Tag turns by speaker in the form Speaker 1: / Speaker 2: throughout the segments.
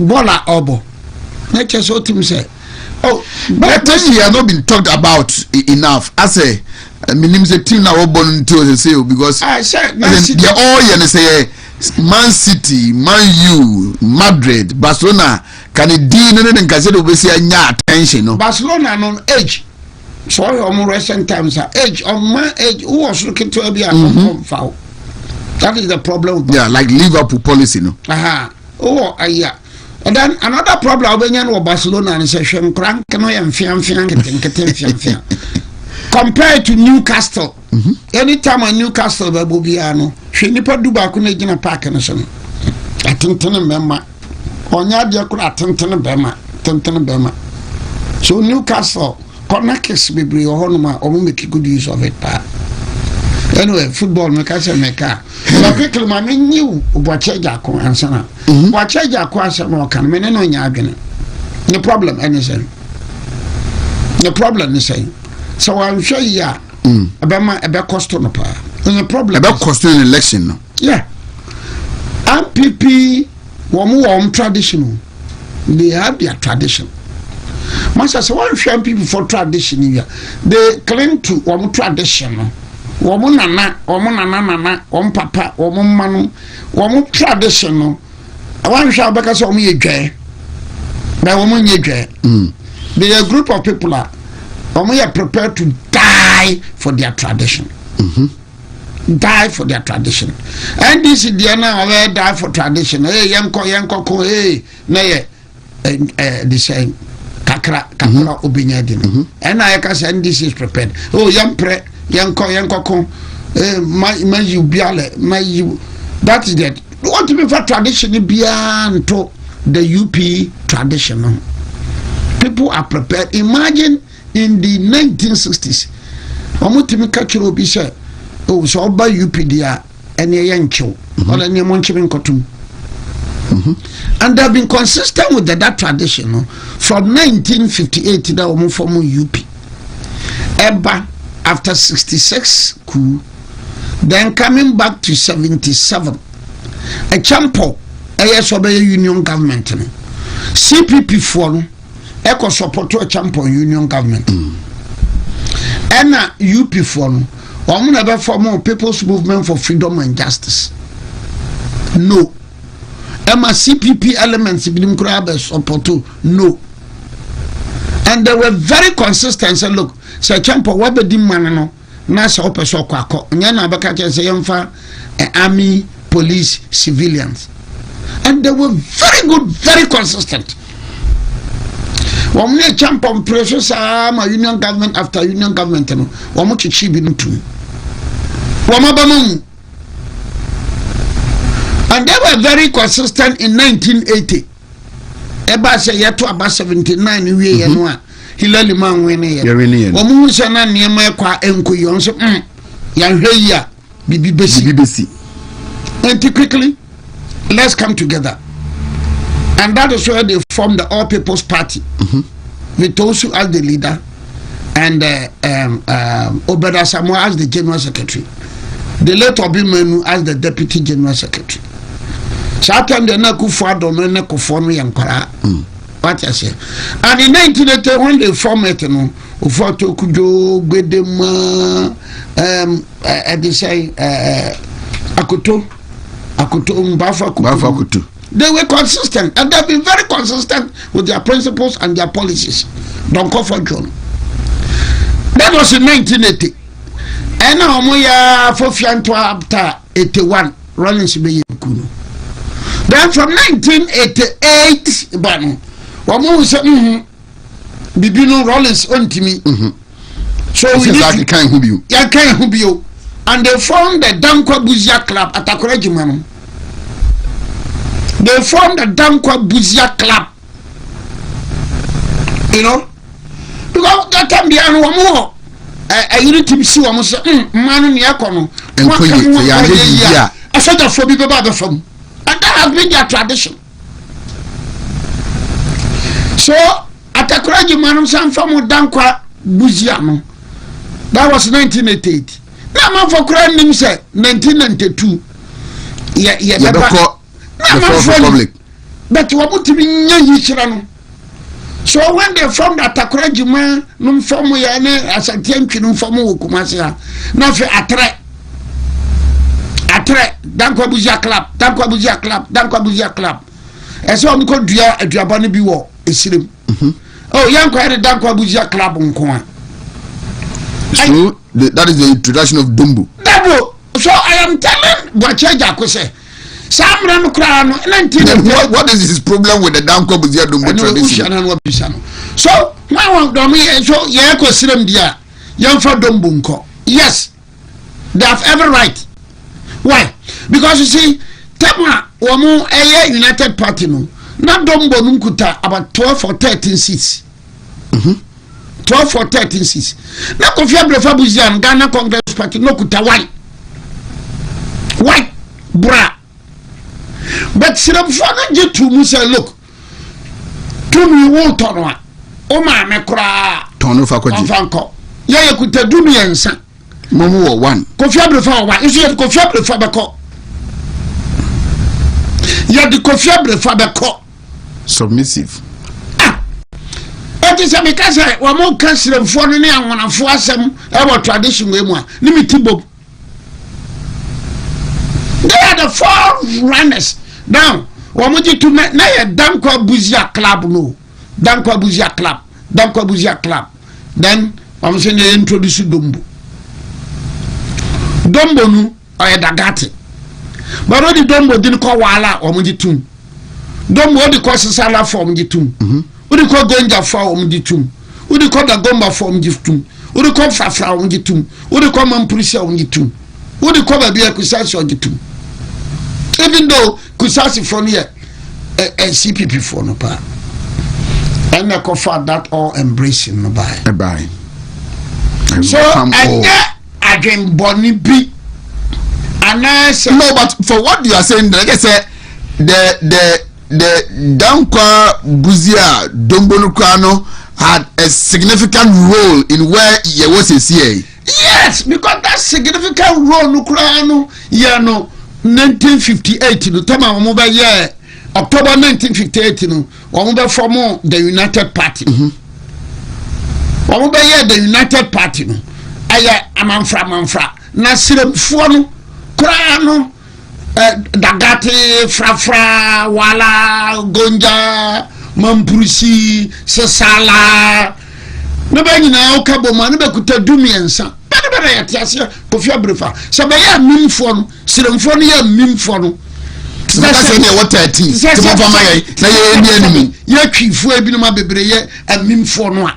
Speaker 1: Bola Obo. Nature so team say. Oh,
Speaker 2: but he has not been talked about enough. I say, meaning the team now born into say because
Speaker 1: I said
Speaker 2: they all you say Man City, Man U, Madrid, Barcelona. Can it deal and consider we see attention? No,
Speaker 1: Barcelona on age. So on recent times, age on my age, who was looking to be a foul. That is the problem.
Speaker 2: Yeah, like Liverpool policy, no.
Speaker 1: Aha. Oh, yeah. And then another problem when you know Barcelona and say crank and fian. Compared to Newcastle. Anytime a Newcastle Babubiano, she nipa do back on a park and so. I think member. Onya dia kura tenten bema. So Newcastle connects bebre ohonuma omo make good use of it pa. Anyway, football make us meka. But quickly ma me new Boacheja ko ansana. Boacheja ko asema kan me no nya adwene. The problem anything. The problem is saying. So I'm sure ya ebe cost no pa. The problem
Speaker 2: ebe cost in election no.
Speaker 1: Yeah. MPP warm traditional. They have their tradition. Master, so one share people for tradition here. They claim to warm tradition. Warm nana, papa, warm manu, warm traditional. I want share because of me jay. By woman ye jay. They are a group of people are prepared to die for their tradition. Die for their tradition. And this is the now die for tradition. Hey, yanko, hey, nay, the same kakra obinyadin. And I can say this is prepared. Oh, yanko, my you biale, my you. That is that. What to be for tradition beyond to the UP traditional. People are prepared. Imagine in the 1960s, Omutimi Kachiro Bisha. Oh, so by UPDA and a yancho or any monching cotton. And they've been consistent with that tradition from 1958 to the Omufomu UP. Eba after 66 coup, then coming back to 77. A champo, a union government. CPP for echo support to a champo union government. And UP for never form People's Movement for Freedom and Justice. No. Emma CPP elements in Grabber support to no. And they were very consistent. Say, look, say Champo, what be dimano? Nasa ope so kwako. Nyana bakache say yamfa army, police, civilians. And they were very good, very consistent. When we Champo pressure sama union government after union government, wamu chichibi nutu. And they were very consistent in 1980. Eba say yeto about 79 we yenwa. Hilali man wene ye. Omu sana niema kwa enko yonso yanhwe ya bibi besi. And quickly, let's come together. And that is where they formed the All People's Party. With Tosu as the leader and Obiri Samuel as the general secretary. The late Obiri as the deputy general secretary. So I tell them what I say. And in 1980 when they formed it, Ufoto Kujo, Gwedema, they say Akuto Mbafa. They were consistent and they've been very consistent with their principles and their policies. Don't call for John. That was in 1980. And now we are for Fianto after 81 running Sibe Kuno. Then from 1988, Wamu said, Bibino Rollins WONTUMI. So we can't hub you. And they formed the Dankwa Buzia Club at Akorejimano. They formed the Dankwa Buzia Club. You know? Because that time they are no more. I unity see one say, man in Yakono. I said that for people about the phone. And that has been their tradition. So, at Akorejimano, some from Dankwa Buziano. That was 1988. Now, man for crying him said 1992. Yeah, the Republic. but WONTUMI nya yichira no. So when they from that Takura Juma num form ya ne asante ntwi num form wo Kumasi ha na fe atre dankwa buzia club ese o mko dua aduaba no bi wo esirem oh yankwa ere dankwa buzia club nko a.
Speaker 2: So that is the introduction of Dombo.
Speaker 1: So I am telling Boacheja Kose Samran Krano.
Speaker 2: What is his problem with the Dankwa Buzia Dombo tradition?
Speaker 1: So my one domi so Yako Sirem dia Yanfa Dombunko. Yes, they have every right. Why? Because you see, Tema Wamu Eye United Party no, not Dombo Nunkuta about 12 or 13 seats. 12 or 13 seats. Now Kofia Brefabuzian Ghana Congress Party no kuta why bra. But Siram Fana Jitu Musa look to me won't turn one. Oh my mekra
Speaker 2: Tono Fakoji
Speaker 1: Fanko. Ya kuta do me and son.
Speaker 2: Momo one.
Speaker 1: Kofia Brefa one. Is it Kofia Brefabako? Ya the Kofia Brefabako.
Speaker 2: Submissive.
Speaker 1: It is a because I want to cancel them for any and one for some our tradition. They are the four runners. Now, what would you to make a Dankwa Buzia Club? No, Dankwa Buzia Club. Then I'm saying they introduce Dombo. Dombo no, or a Dagati. But already Dombo didn't call Wala or Mujitum. Dombo the courses are from Jitum. Udi ko gonja fa omditum udi ko da gomba fa omditum udi ko fafra omditum udi ko mampurisia omditum udi ko ba bia kusasi omditum. Even though kusasi from here CPP for no pa and I ko for that all embracing no buy so again boni bi and
Speaker 2: no, but for what you are saying, like I said, the Dankwa Buzia Dombo had a significant role in where he was a CA.
Speaker 1: Yes, because that significant role Nukrano, 1958, no time of mobile year, October 1958, no, or form the United Party. Or the United Party, no, Aya Amanfra, Nasirum Fono, Krano. Dagati, Frafra, Wala, Gonja, Mampusi, Sesala. Nobody now, Kaboma, never could do me and son. But I tell you, Kofia Brefa. So by a meme phone, Silamfonia meme phone.
Speaker 2: That's what I teach. Some of my enemy.
Speaker 1: Yaki, Fuebinoma Bebre, and meme phone.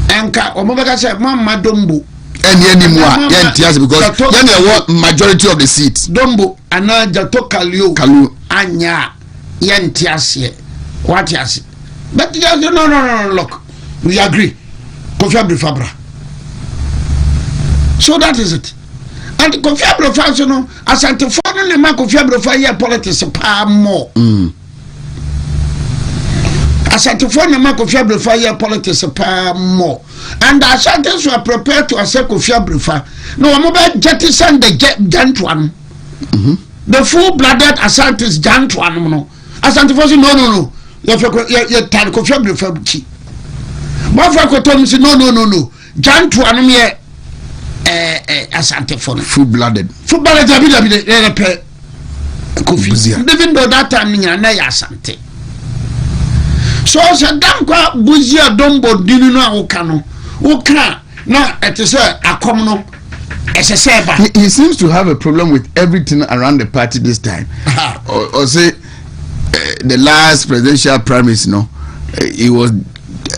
Speaker 1: Anka, or Mother said, Mamma Dombo.
Speaker 2: And anymore, yes, because then what majority of the seats.
Speaker 1: Dombo, and Jato Kalu, Anya, Yantiasie, what yes. But no, look, we agree. Kofia Brefabra. So that is it. And Kofia Brefa, no, as I to follow the mark of Kofia Brefa, politics a more. As I to follow the mark of Kofia Brefa, politics a more. And the Ashantis were prepared to accept Kofia Brefa. No, I'm about jettison the Jantuan. The full-blooded Ashantis Jantuan. No, Ashantis no. You're tired Kofia Brefa. But for Tom said, no. Jantuan me Ashantis.
Speaker 2: Full-blooded.
Speaker 1: Full-blooded, Kofia. Even though that time, you're Ashanti. So, Dankwa Buzia Dombo Dinuna Okano. Oka now it is a common
Speaker 2: he seems to have a problem with everything around the party this time. Or say the last presidential primaries, he was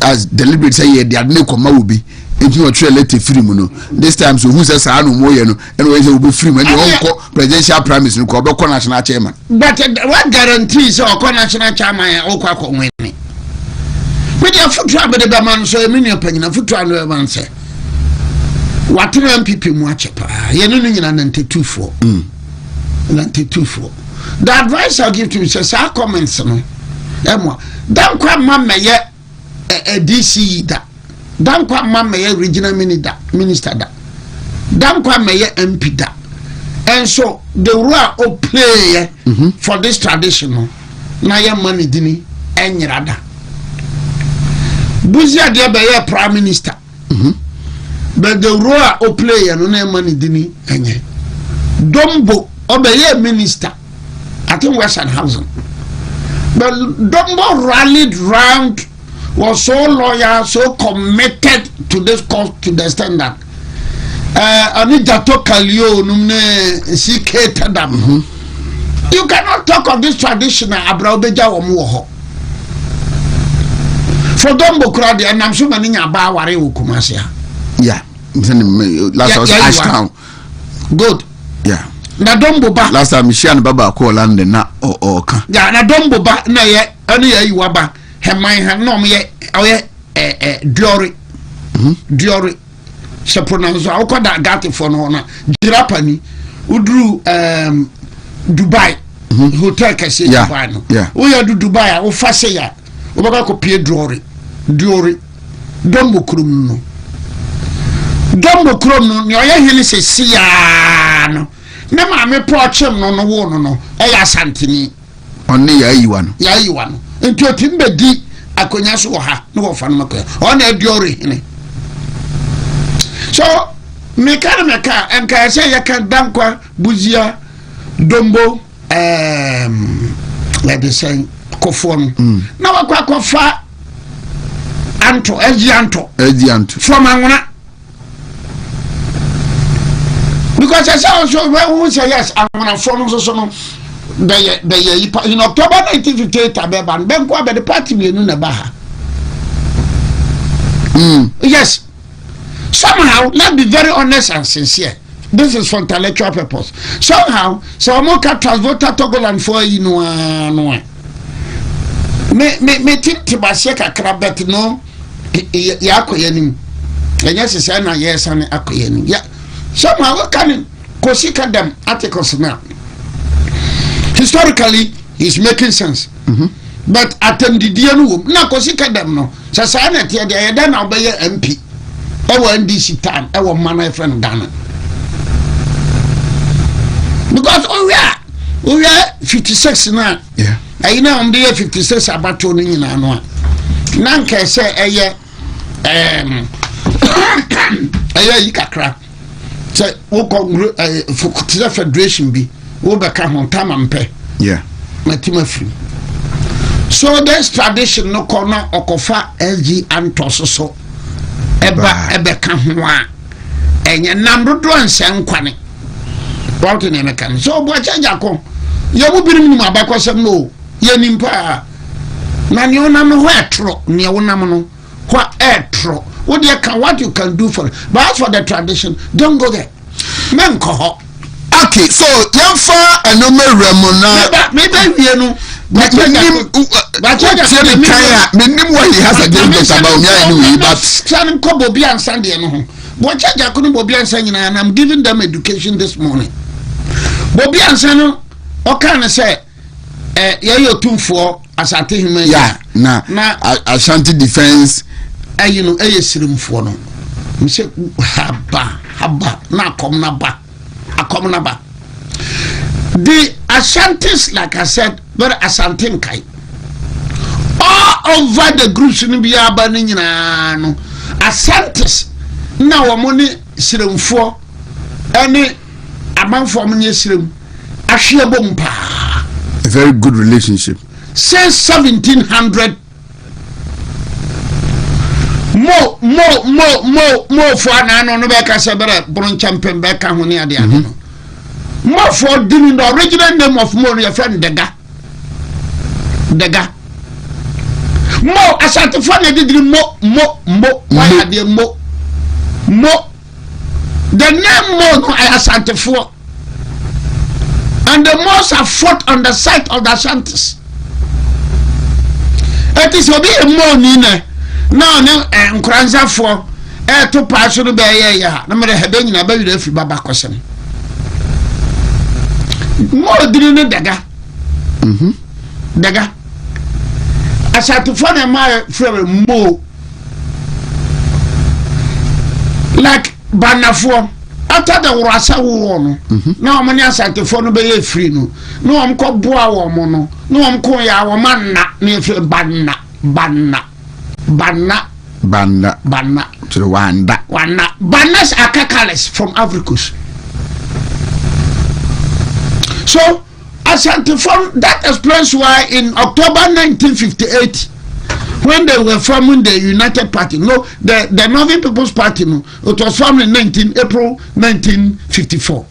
Speaker 2: as deliberate say they had no Komaubi. If you are relative free this time, so who says I know more, and always will be free when you won't presidential primaries and call national chairman.
Speaker 1: But what guarantees or national chairman or winning? With your foot trouble, the man so a mini opinion of foot trouble, man say. What people watch a pa, you're not 92 The advice I'll give to you says, our comments, no. Don't quite mamma yet a DC that. Don't quite mamma yet regional minister that. Don't quite me yet MP that. And so the role of play for this traditional. na ye mani dini enyirada Buzia de be prime minister but the role o play no na mani dini enye Dombo obeye minister I think Western Housing but Dombo rallied round was so loyal so committed to this cause to the extent that ani jato kalio numne CK tadam you cannot talk of this tradition abra obeja wo mo ho for Dombo kura de nam so mani nya ba ware wo Kumasi
Speaker 2: yeah last Ashtown
Speaker 1: good
Speaker 2: yeah
Speaker 1: na Dombo ba
Speaker 2: last time Michian baba ko London na o ka
Speaker 1: ya na Dombo ba na ye ani ye yiwa ba heman ha no ye oye Diori Diori se pronounce o ko da gati for no na jirapani udru Dubai hotel kase Dubai no o ya du Dubai o fa se ya o ba ko pie Diori Dombo krum no Dombo krum no ni oye hili se sia no na ma me prochem no wo no ya santini
Speaker 2: oni ya yiwa
Speaker 1: no enti otimbe di akonya so ha no wo fa no makoya ona Diori hene so meka enka se ya kan dankwa Buzia Dombo let us say kofon na wakwa fa anto eji anto from anwona because I saw so when say yes anwona from so no in October 1958 abeban benko be the party mienu na baha yes somehow let's be very honest and sincere. This is for intellectual purpose. Somehow, so mo ka transport Togoland for you no me tibase kakra bet no ya akoyanim. Enya sese na yes an akoyanim. Yeah. Somehow can kosika them articles now. Historically, he's making sense. But attended no na kosika them no. Sasa na tie dey da na obeye MP. Ewo NDC time, ewo man friend Ghana. Because we are 56 now.
Speaker 2: Yeah.
Speaker 1: I know I'm there 56 about to ni na no. Nanka say eye yikakra. Say wo for federation bi wo beka ho tamampe.
Speaker 2: Yeah.
Speaker 1: Matima free. So this tradition no corner okofa LG antos so ebeka ho a enye namdodo ansen kwane. What in American? So, what Jacko? You will be in my back or some no. Yenimpa Nanyona wetro, Niawanamano, what etro. What you can do for it. But as for the tradition, don't go there. Menko.
Speaker 2: Okay, so young far and no more Ramona.
Speaker 1: Maybe you know.
Speaker 2: But he has a difference about me anyway, but
Speaker 1: San Kobo be on Sunday. What I couldn't be on Sunday, and I'm giving them education this morning. Bobby Ansano, or can I say, you're too for as I tell him, yeah,
Speaker 2: now Ashanti defense,
Speaker 1: you know, a room for no. Say, haba, na come na ba, a come na ba. The Ashantis, like I said, very Asantin kai. All over the groups in the Abanin, no Asantis. Now, money, Sirum for any. A man from Yesrim, Ashia Bompa.
Speaker 2: A very good relationship.
Speaker 1: Since 1700, more for an Anobeka Sabera, Bron Champion Becca, Honia de Anno. More for doing the original name of Moria friend Dega. More as at the fun I did why are they more. The name more I asante for, and the most are fought on the site of the Ashantis. It is obi a more nina now nkranza for to pass no be ya na me hebe nyina ba wira fi baba kwasem more dini ne daga daga asante for na my friend mo like Banafo, after the Rasa war no na omani asante fo no be free no na om ko boa wo mo no na om ko ya wo manna na efe banna
Speaker 2: to the wanda
Speaker 1: bannas are kakales from Africus. So asante fo, that explains why in October 1958 when they were forming the United Party, no, the Northern People's Party, no, it was formed in April 1954.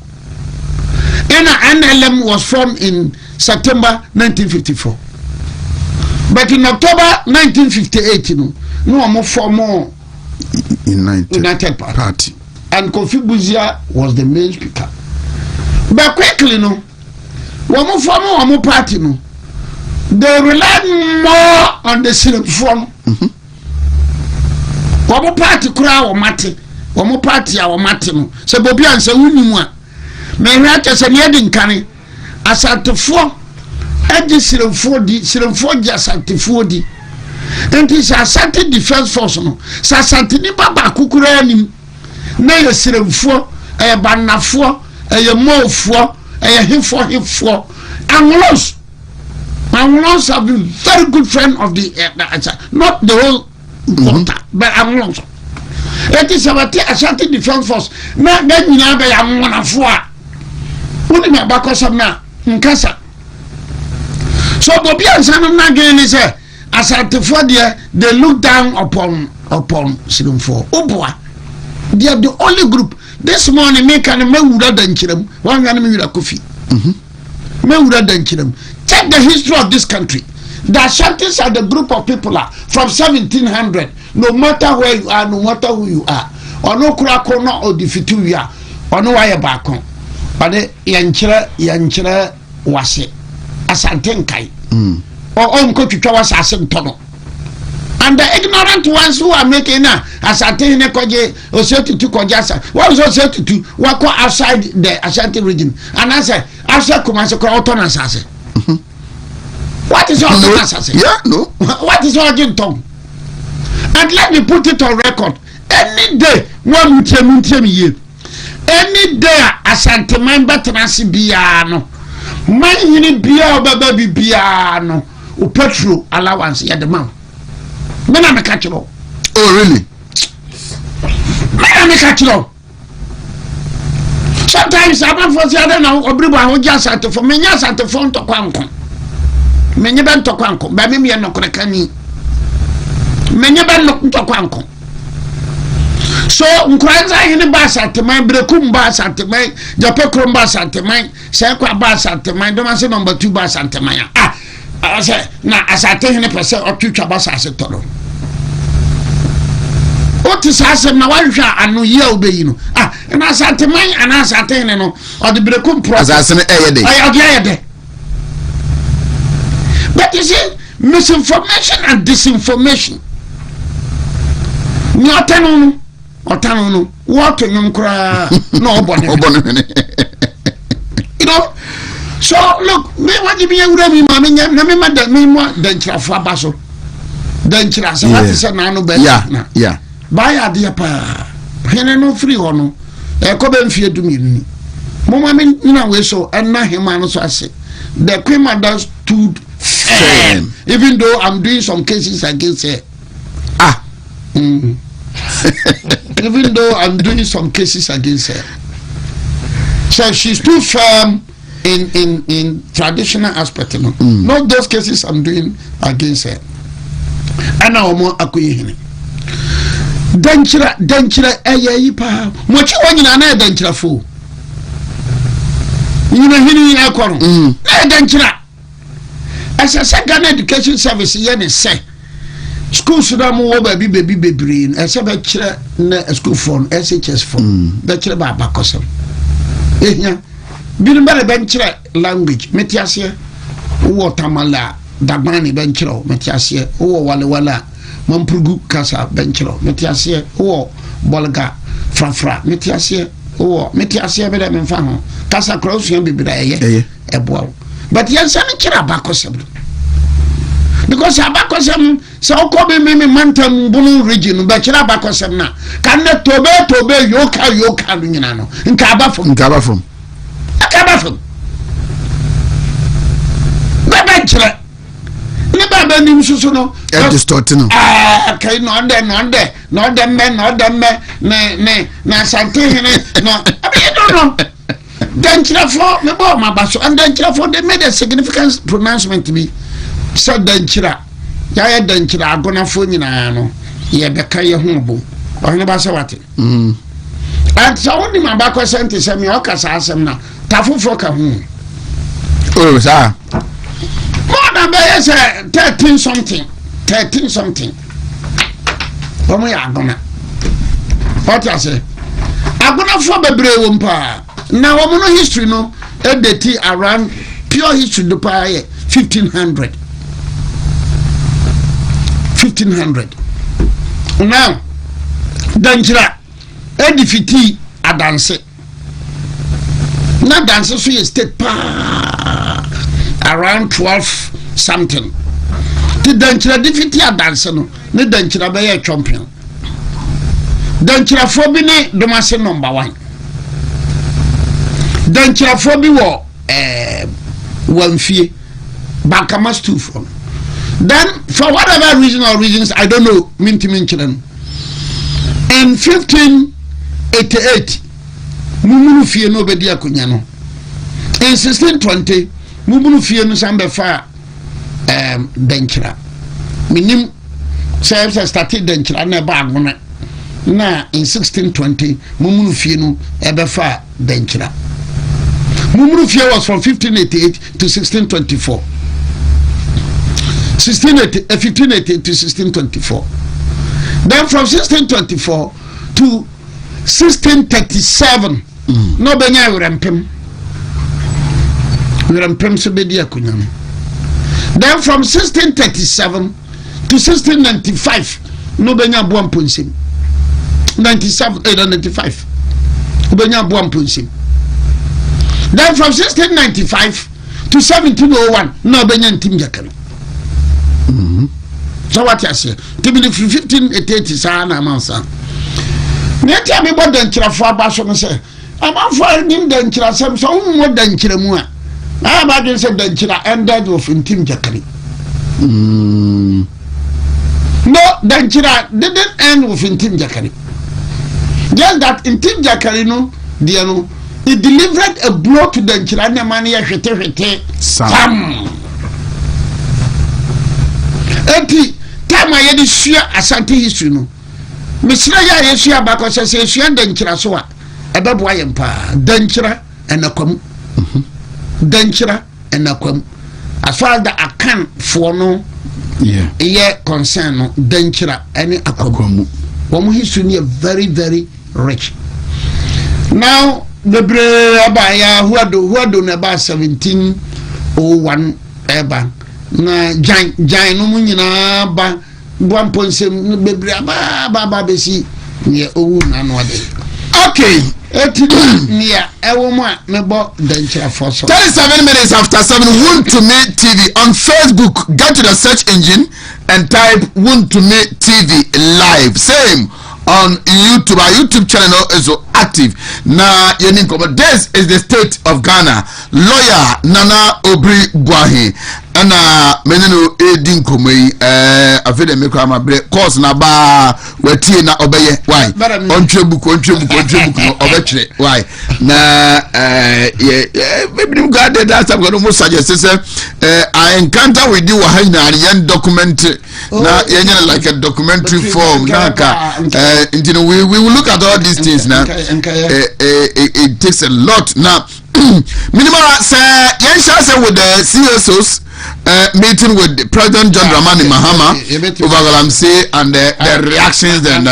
Speaker 1: NLM was formed in September 1954. But in October 1958, no more formal United Party. And Kofi Buzia was the main speaker. But quickly, no, one more formal party, no. They relied more on the Sinophono. One party cry or mate, one party our matino. So Bobian say Unimua. May write as an edding canny as at the four edges Sinopho just at the 40. And it's a Sati Defense Force. Sasantini Baba Kukurani. Nay a Sinopho, a Banafo, a Mo for, a him for, and lost. Amulons have been very good friend of the not the whole water, but Amulons. It is about the Ashanti Defense Force. Now, then you have a one for only my back or some now in Casa. So, Bobian San again is a Ashanti for they look down upon Sinum Oboa. They are the only group. This morning, make an Mewuda Denchirem, one Ganamura Kofi. Mewuda Denchirem. Check the history of this country. The Ashantis are the group of people from 1700. No matter where you are, no matter who you are, or no Kurakona or Defituya, or no Ayabakon, or the Yanchira Wase, Asantenkai, or Uncle Chitawas Asentono. And the ignorant ones who are making Asantene Koje or 32 Kojasa, what was 32? What go outside the Ashanti region? And I say, Asha Kumasako Autonomous. What is all the
Speaker 2: yeah, no.
Speaker 1: What is all the tongue? And let me put it on record. Any day, one year. Any day, Asante member Tenasi Biano. My unit Bia baby Biano. O petrol allowance at the mouth. Men are catch it all.
Speaker 2: Oh, really?
Speaker 1: Men are catch it all. Sometimes I don't for the other now, Obiri who just at the for many years at the front of Quanco. Many bent to Quanco, by me and no Krakani. Many bent to Quanco. So, Nkwanza in the bass at the mine, Brekum bass at the mine, Japecrum bass at the mine, Sakwa bass at the mine, don't say number 2 bass at the mine. I say, now as I take 100% or 2 bass as a toro. What is asem na wanhwa anu ye obeyino and asante man and asante ne no or the brekum process
Speaker 2: asante eyede
Speaker 1: ayede. But you see, misinformation and disinformation ni otanu what nyum kra no obone you know. So look, me what you be ewura mi ma me na me ma da me mo da nchirafo abaso da nchirase what is na no be
Speaker 2: yeah
Speaker 1: Baya dear pa, Hene no free hono, a coben fear to me. Mama mean, way so, and not him, so I say. The criminal does stood firm, even though I'm doing some cases against her. Even though I'm doing some cases against her. So she's too firm in traditional aspect, you know. Not those cases I'm doing against her. And now more akuyi. Danchira eyi pa mochi wonyina na danchira fo nyina hini ya kwaro na danchira asa Ghana Education Service ye ne se schools na mo wo baby bebre asa ba kire na school phone SHS phone ba kire ba bakosem ehia bin bare ben kire language metiase wo tamala dagbani ben kire metiase wo wala Mampugu Casa Benchero, Metiasia, or Bolga, Frafra, Metiasia, or Metiasia, Bedam and Fano, Casa Cross, and be a boy. But yes, I'm a Kirabacosable. because abakosem so okobe me mantam bunu region be kira abakosem na kan na tobe yoka no nyina no nka abafom baba kira ne baba ni mususu no
Speaker 2: e distort no
Speaker 1: okay no me ne na sante hene no abi no dankira for me bo mabaso and dankira for they made a significant pronouncement to me so dankira ya dankira agona fo nyina no ye beka ye ho bo ohne ba se wate and so woni mabako sente se me okasa asem na tafofo ka ho
Speaker 2: oh sir
Speaker 1: more than be say 13 something omo ya agona what I say agona fo bebre wo mpa na womo no history no edeti around pure history do pa 1500 now danjira edifiti adanse na danse so ye state pa around 12 something the danjira defiti adanse no ne danjira be ye champion danjira fo bi ne domase number 1 danjira fo bi wo wanfie bankamas 2 from then for whatever reason or reasons I don't know minti children in 1588 mumunu fie no bedi akonya no in 1620 mumunu fie no sambe fa danjira minim say started danjira na ba agona na in 1620 mumunu fie no ebe fa danjira mumunu fie was from 1588 to 1624 1588 to 1624 then from 1624 to 1637 no benya werempem so bedi akonya then from 1637 to 1695 no benya boamponsem 95 benya boamponsem then from 1695 to 1701 no benya ntim jakare so what you say to be 1588 sana mansa neti me bo dankira fo abaso no say amanfo nim dankira sam so mo dankira mu a ba de say dankira ended of ntim jakare no dankira didn't end with ntim jakare just that ntim jakare no dia no it delivered a blow to dankira na man ya hwete sam enti tama ye de sua asante history no misira ya ye sua ba ko se sua dankira so a ebeboa ye mpa dankira enakwam dankira enakwam as far as the akan for no yeah concern no dankira any akwam wo history ni very very rich now the abaya who do na ba 1701 eba na jan no mu nyina ba boamponsem bebre ba besi ne owu na no ade
Speaker 2: okay
Speaker 1: nia ewo mu a me bo danchira for so
Speaker 2: 37 minutes after 7 WONTUMI TV on Facebook. Get to the search engine and type WONTUMI TV live. Same on YouTube. Our YouTube channel is active. Now, this is the state of Ghana. Lawyer Nana Obiri Boahen. And meneno edin komei afede mekwa mabre course na ba watie na obeye why ontwe book no obetwe why na maybe you got that I'm going to suggest say I encounter with you wahina yan document na yenya like a documentary form na ka you know we will look at all these things now. It takes a lot now. Minimal say yen with the CSOs meeting with President John Dramani Mahama over Galamsey and the reactions and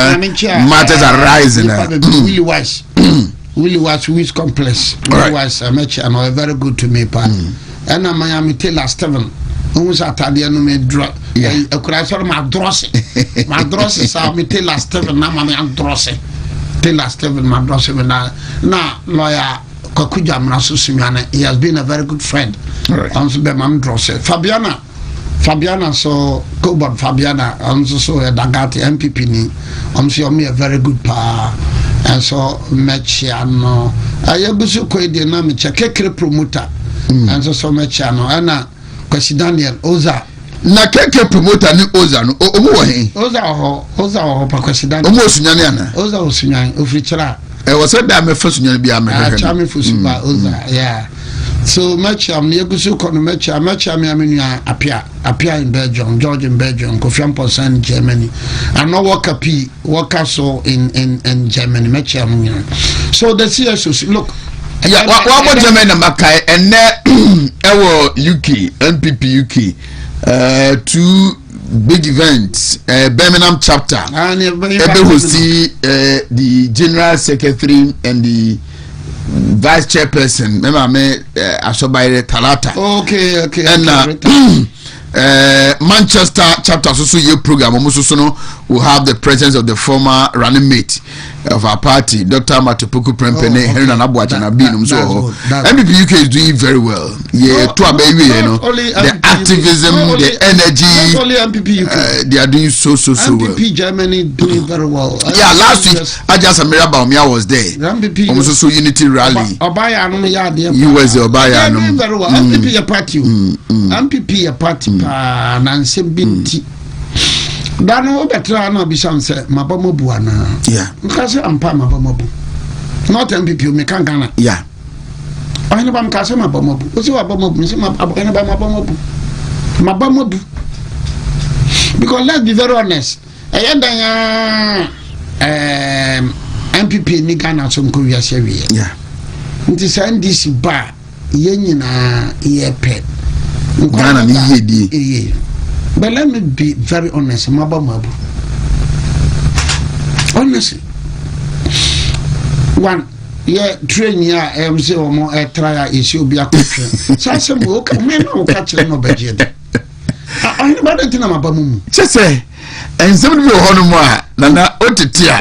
Speaker 2: matters are rising.
Speaker 1: Willie was with complex. Willie was a match and very good to me, pa. And I'm Miami Taylor Steven. Who's at the end of me drop? A crash for my drossy. My drossy saw me Taylor Steven. Now I'm drossy. Taylor Steven, my drossy. Now, lawyer. He has been a very good friend. Also, Fabiana, Fabiana so Cobalt Fabiana so a Dagati MPP ni so me a very good pa and so Mechiano ayabusu ko de na me kekere promoter and so Mechiano ana Kwesi Daniel Oza
Speaker 2: na keke promoter ni Oza no omo wo hen
Speaker 1: Oza ho pa Kwesi Daniel
Speaker 2: omo osunyane ana
Speaker 1: Oza osunyan ofirichira
Speaker 2: was said that me fosunyane bia me
Speaker 1: chame fosuba Oza yeah. So much yegusu kono much me amenu apia in Belgium, George in Belgium, Kofi Amposan Germany. And no work so in Germany much so the CSOs look
Speaker 2: yeah what Germany makai and our UK NPP UK two big events Birmingham chapter and we see the general secretary and the vice chairperson remember me asobaire talata
Speaker 1: okay
Speaker 2: and Manchester chapter so your program almost no will have the presence of the former running mate of our party Dr. Matupuku Prempene Henry Nabuacha na binum so MPP UK is doing very well yeah to baby you know the activism the energy
Speaker 1: not only MPP UK
Speaker 2: they are doing so
Speaker 1: MPP
Speaker 2: well
Speaker 1: Germany doing very well
Speaker 2: yeah last week Aja Samira Baumia was there
Speaker 1: MPP
Speaker 2: almost so unity rally
Speaker 1: Obaya no ya de
Speaker 2: US Obaya no
Speaker 1: very well MPP your party MPP your party pa na nsem binti dano obetra na obisam se mabamobu ana
Speaker 2: yeah
Speaker 1: nkase ampa mabamobu not MPP me kan Ghana
Speaker 2: yeah
Speaker 1: ayene bam kase mabamobu o se mabamobu me se ayene bam mabamobu because let's be very honest ayenda MPP ni Ghana so nko wiase wie
Speaker 2: yeah
Speaker 1: nti sa ndisi ba yenyina yepe
Speaker 2: Ghana ni yedi
Speaker 1: but let me be very honest mabu honestly one yeah train ya say omo try issue bi akotwe so say mo ka me no ka kire no budget I ba den tina mabamu
Speaker 2: chese ensem bi ho no mo a na otetia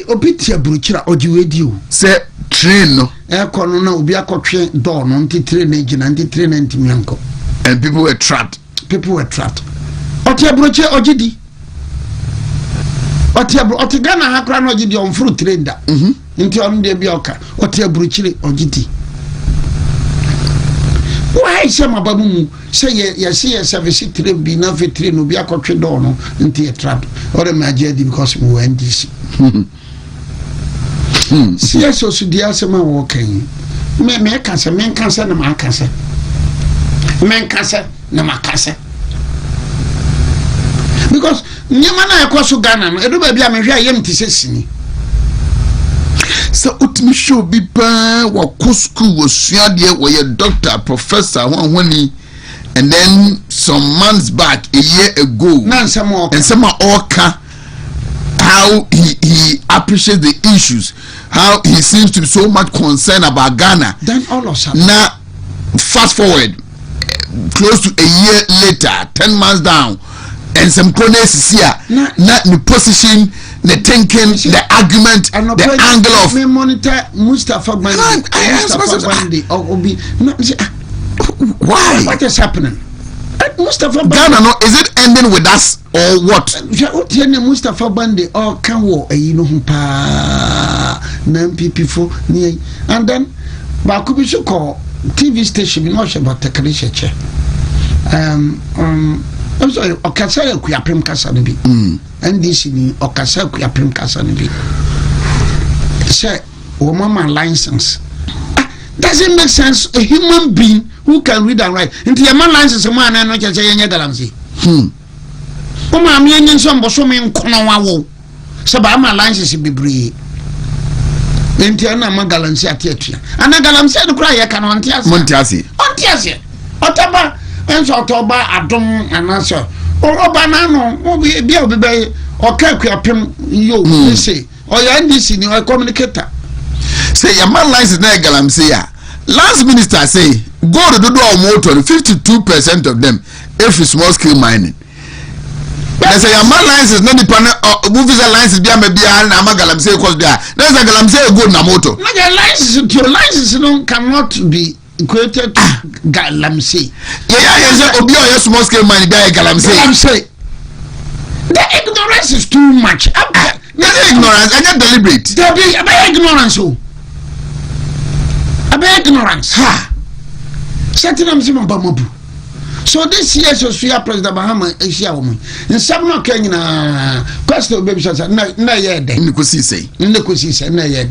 Speaker 1: obi tia buruchira ojiwedi o
Speaker 2: say train no
Speaker 1: kono na obi akotwe door no nti train na gina nti train na ntimi anko
Speaker 2: and people were trapped
Speaker 1: Otiabroche ojidi Otigana hakra no ojidi on fruit trader nti on de bia oka otiabrochire ojidi why say mabamu say ye see service train bi na fe train no bi akotwe do no nti e trap or imagine because we went this see so dia sema wo kan me kanse na makase na makase because nyama na ekoso Ghana no edo ba bia me hwe ayem ti sesini
Speaker 2: so utimi show bi pa wa school wo suade wo ye doctor professor hwani and then some months back a year ago
Speaker 1: and some
Speaker 2: oka how he appreciates the issues, how he seems to be so much concerned about Ghana.
Speaker 1: Then all of a sudden
Speaker 2: now fast forward close to a year later, 10 months down, and some cronies is here. Not the position, the thinking, the argument, the angle of.
Speaker 1: Me monitor Mustafa Bandi.
Speaker 2: Why?
Speaker 1: What is happening? Mustafa Bandi.
Speaker 2: Ghana, no, is it ending with us or what?
Speaker 1: Mustafa Bandi or Kanwo, NPP for and then Bakubisu call TV station in about the Karisha. I'm sorry, Okasa Kuyaprim Kasanibi. And this in Okasa Kuyaprim Kasanibi. Say, Mama license. Doesn't make sense. A human being who can read and write. Into your man license, a man and not just a galamsi. Oma, me and some Bosomi Konawa. Sabama license be bree. Entiana Magalansi at Tetia. And a galamsi to cry, I can
Speaker 2: Montiasi.
Speaker 1: Montiasi. Otaba. And so Toba Adom and answer. Or Obanano, or be or Kakuapim, you say, or your NDC, you are communicator.
Speaker 2: Say, your man license na galamsia. Last minister say, go to the door motor, 52% of them, every small scale mining. But say, your man license, not the panel, movies and license, be a galamsia, because there. There's a galamsia good na motor.
Speaker 1: Your license cannot be equated to galamsey.
Speaker 2: Yeah, Obi or small scale money die galamsey.
Speaker 1: The ignorance is too much.
Speaker 2: Ignorance, I get deliberate.
Speaker 1: There be ignorance. Ignorance. Ha. Certain bamobu. So this year, so President Mahama is here. In some no Kenya, Pastor Baby says, "Na yet."
Speaker 2: Nikusi say,
Speaker 1: na yet.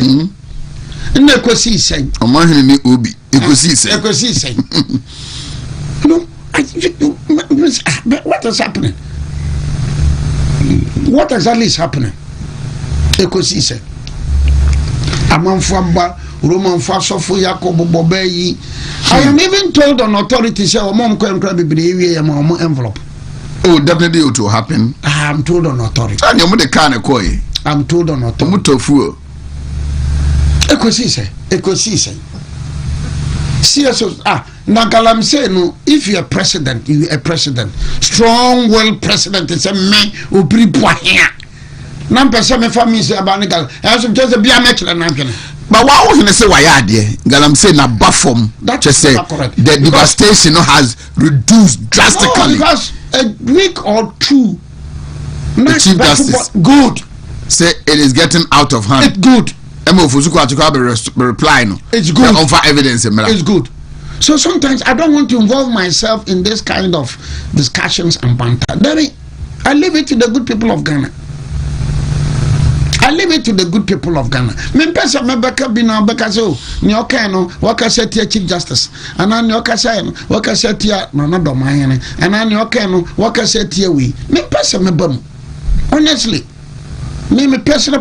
Speaker 1: Nikusi say,
Speaker 2: Omahe ni Obi. Nikusi say,
Speaker 1: No, what is happening? What exactly is happening? Nikusi say, Amanfamba. Roman Fasofo Yakobo Bobeyi. I am even told on authority say mom can grab envelope.
Speaker 2: Oh, definitely it will happen.
Speaker 1: I am told on authority.
Speaker 2: And you the kind of koi.
Speaker 1: I'm told on authority.
Speaker 2: Mutofu.
Speaker 1: Ekosise. Nagalam say no, if you're president, you are president. Strong will president is a man who pre Boahen. Nampesa me family say abanigal. I also just be a match and
Speaker 2: but why would you say why Galam say na bafom? Just say the devastation has reduced drastically.
Speaker 1: No, because a week or two,
Speaker 2: the Chief Justice
Speaker 1: good.
Speaker 2: Say it is getting out of hand.
Speaker 1: It's good.
Speaker 2: Reply no.
Speaker 1: It's good.
Speaker 2: Offer evidence.
Speaker 1: It's good. So sometimes I don't want to involve myself in this kind of discussions and banter. I leave it to the good people of Ghana. I leave it to the good people of Ghana. Me pesa me beka bina beka so ni okay no waka say Chief Justice ana ni okay say no waka say tia no na do man ana ni okay no waka say tia we me pesa me bam honestly me pesa me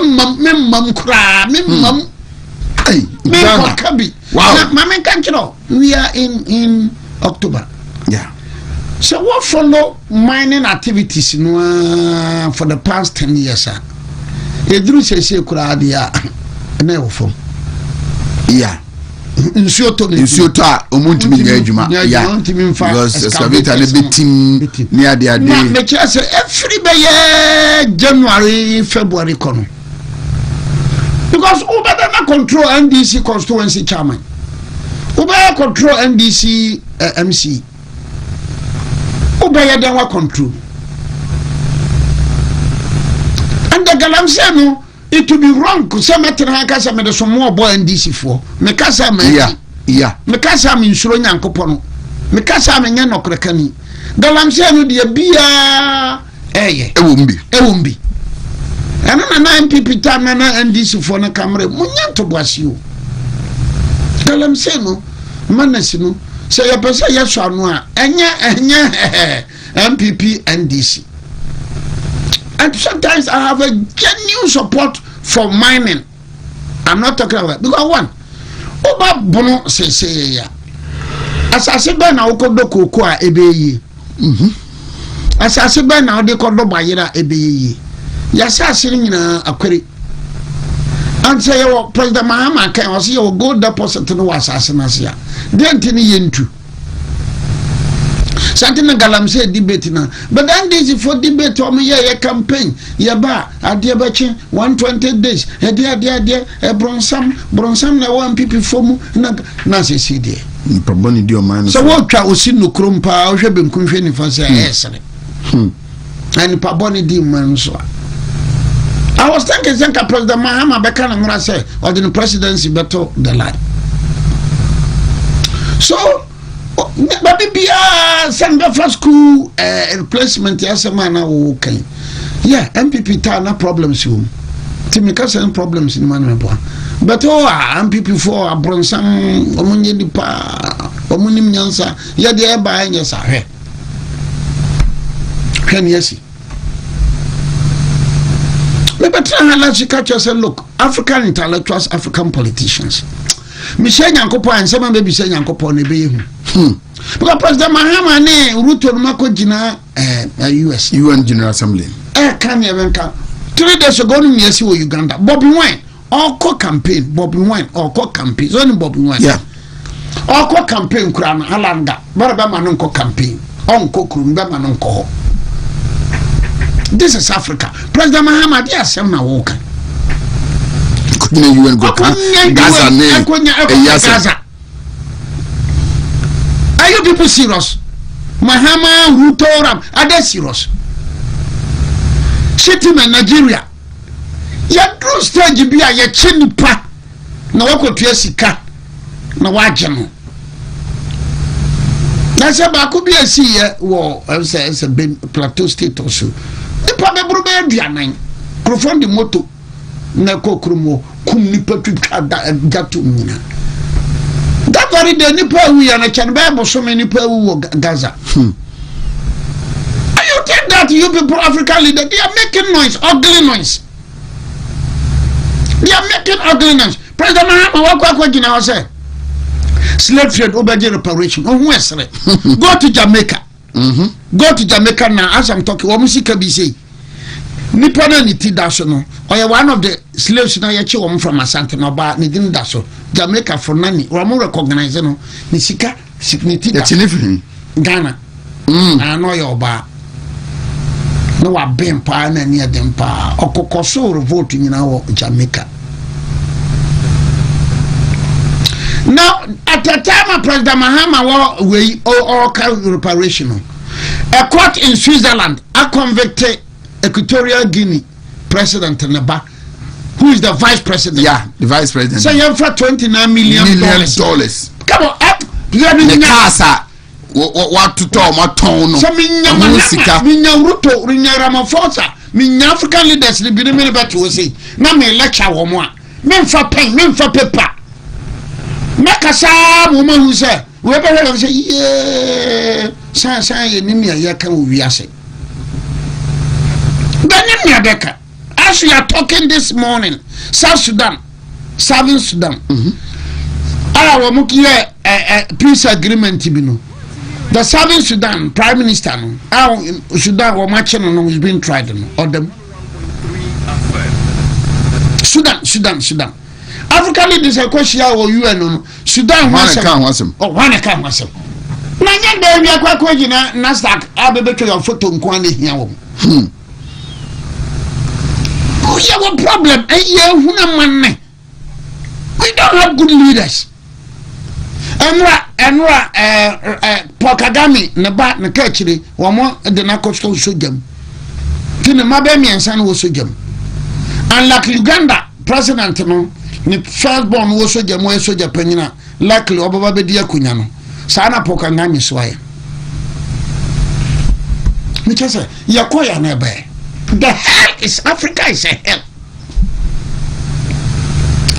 Speaker 1: mam kra me mam
Speaker 2: ay
Speaker 1: me kabi
Speaker 2: wow
Speaker 1: mama kanchiro we are in October.
Speaker 2: Yeah.
Speaker 1: So what follow mining activities no for the past 10 years Edru se kura dia na efo
Speaker 2: yeah
Speaker 1: nsuoto
Speaker 2: omuntimi nya adwuma yeah because excavator ne betim ne ade
Speaker 1: na me kira se every be January February kono because better na control NDC constituency chairman better control NDC MC better than what control. And the Galamse no, it would be wrong to say metra kasa me de so more boy NDC for. Me kasa me
Speaker 2: yeah.
Speaker 1: Me kasa me nsuro nyankopon. Me kasa me nya nokrekani. Galamse no de bia ewumbi. Ana na MPP ta na NDC for na camera munya to boasi o. Galamse no manasi no say ya pesa ya so anu a enya MPP NDC. And sometimes I have a genuine support for mining. I'm not talking about it. Because one, Oba Bono say ya. As I say by now, Kodo Kokoa Ebeye. As I say by now, they Kodo Bayera Ebeye. Yasa sitting in a query. And say, President Mahama can see your gold deposit to the assassination. Then Tini Yentu. Something Galamse debate now. But then this is for debate on me campaign. Yaba, Adiabachi, 120 days. Dear, Bronsam, na one people form Nancy CD.
Speaker 2: Probably do man.
Speaker 1: So what was in no crumpa, or have been confident for say, and Paboni D. Manso. I was thinking, President Mahama Bekan and say, or the presidency better the line. So, baby, send for school replacement. Yes, man, okay. Yeah, MPP Tana problems you. Timika send problems in Manuel. But MPP for a Bronson, Omunye Dipa, Omunim Yansa, yeah, they are buying yes, I can yes. But let's catch us and look, African intellectuals, African politicians. Michelle Yankopa and some baby say Yankopa ne because President Mahama ne Ruto Mako Jina US
Speaker 2: UN General Assembly.
Speaker 1: Can even come 3 days ago in Uganda. Bobby Wine or campaign. Bobby Wine or campaign. It's only Bobby Wine.
Speaker 2: Yeah.
Speaker 1: Or campaign Kran Halanga. Barabamanonko campaign. Onko Kurumbamanonko. This is Africa. President Mahama dia semna woka.
Speaker 2: UN go Gaza.
Speaker 1: you people serious? Mahama, Ruto, are they serious? Shitting in Nigeria. Ya true stage be a chini pa. Na wako tuyesika. Na wajano. That's about could be a sea war. I say it's a plateau state also. The Papa Brube Diana. Profound moto. Na kokrumo. Kum nipa tu gatu mina. That very day nipa we and a can Bible so many people Gaza. And you think that you people African leaders they are making noise, ugly noise. They are making ugly noise. President Mahama what you know say? Slave trade obey reparation. Oh who is it? Go to Jamaica. Go to Jamaica now as I'm talking. What music be say? Nipa na ni ti daso no oye one of the slaves na ye che wom from Asante no ba ni din daso Jamaica for nani we mo recognize no ni sika ni ti daso Ghana ano ye oba no wa ben pa na ni adem pa okokoso revolt nyina wo Jamaica. Now at the time of President Mahama we all reparation a court in Switzerland a convicted Equatorial Guinea president Neba, who is the vice president?
Speaker 2: Yeah, the vice president.
Speaker 1: So you have for $29 million. Come on, up.
Speaker 2: The casa. What to talk about tone?
Speaker 1: So minya Ruto, minya Ramaphosa, minya African leaders. The be the better to say. Na me lecture woman. Men for pen, men for paper. Make a sa woman who say, we better say, yeah, sa ye nimia ya kan we say. As we are talking this morning, South Sudan, Southern Sudan, our peace agreement. The Southern Sudan Prime Minister, our Sudan or matching is being tried or them. Sudan. Africa leaders are question or UN. Sudan wants him. Oh, one account was him. Nanyan baby, I quite Nasdaq. I'll be back your photo and quantity here. We have a problem. We don't have good leaders. Enra Pokagami Neba Nakachiri Wamo the Nakosto Sujam. Tina Mabemi and San was Sujam. And like Uganda, President the firstborn was Sujam, where Soja Penina, likely Obabadia Kunyano. Sana Pokagami Swaya. Which I say, Yakoya Nebe. The hell is Africa is a hell.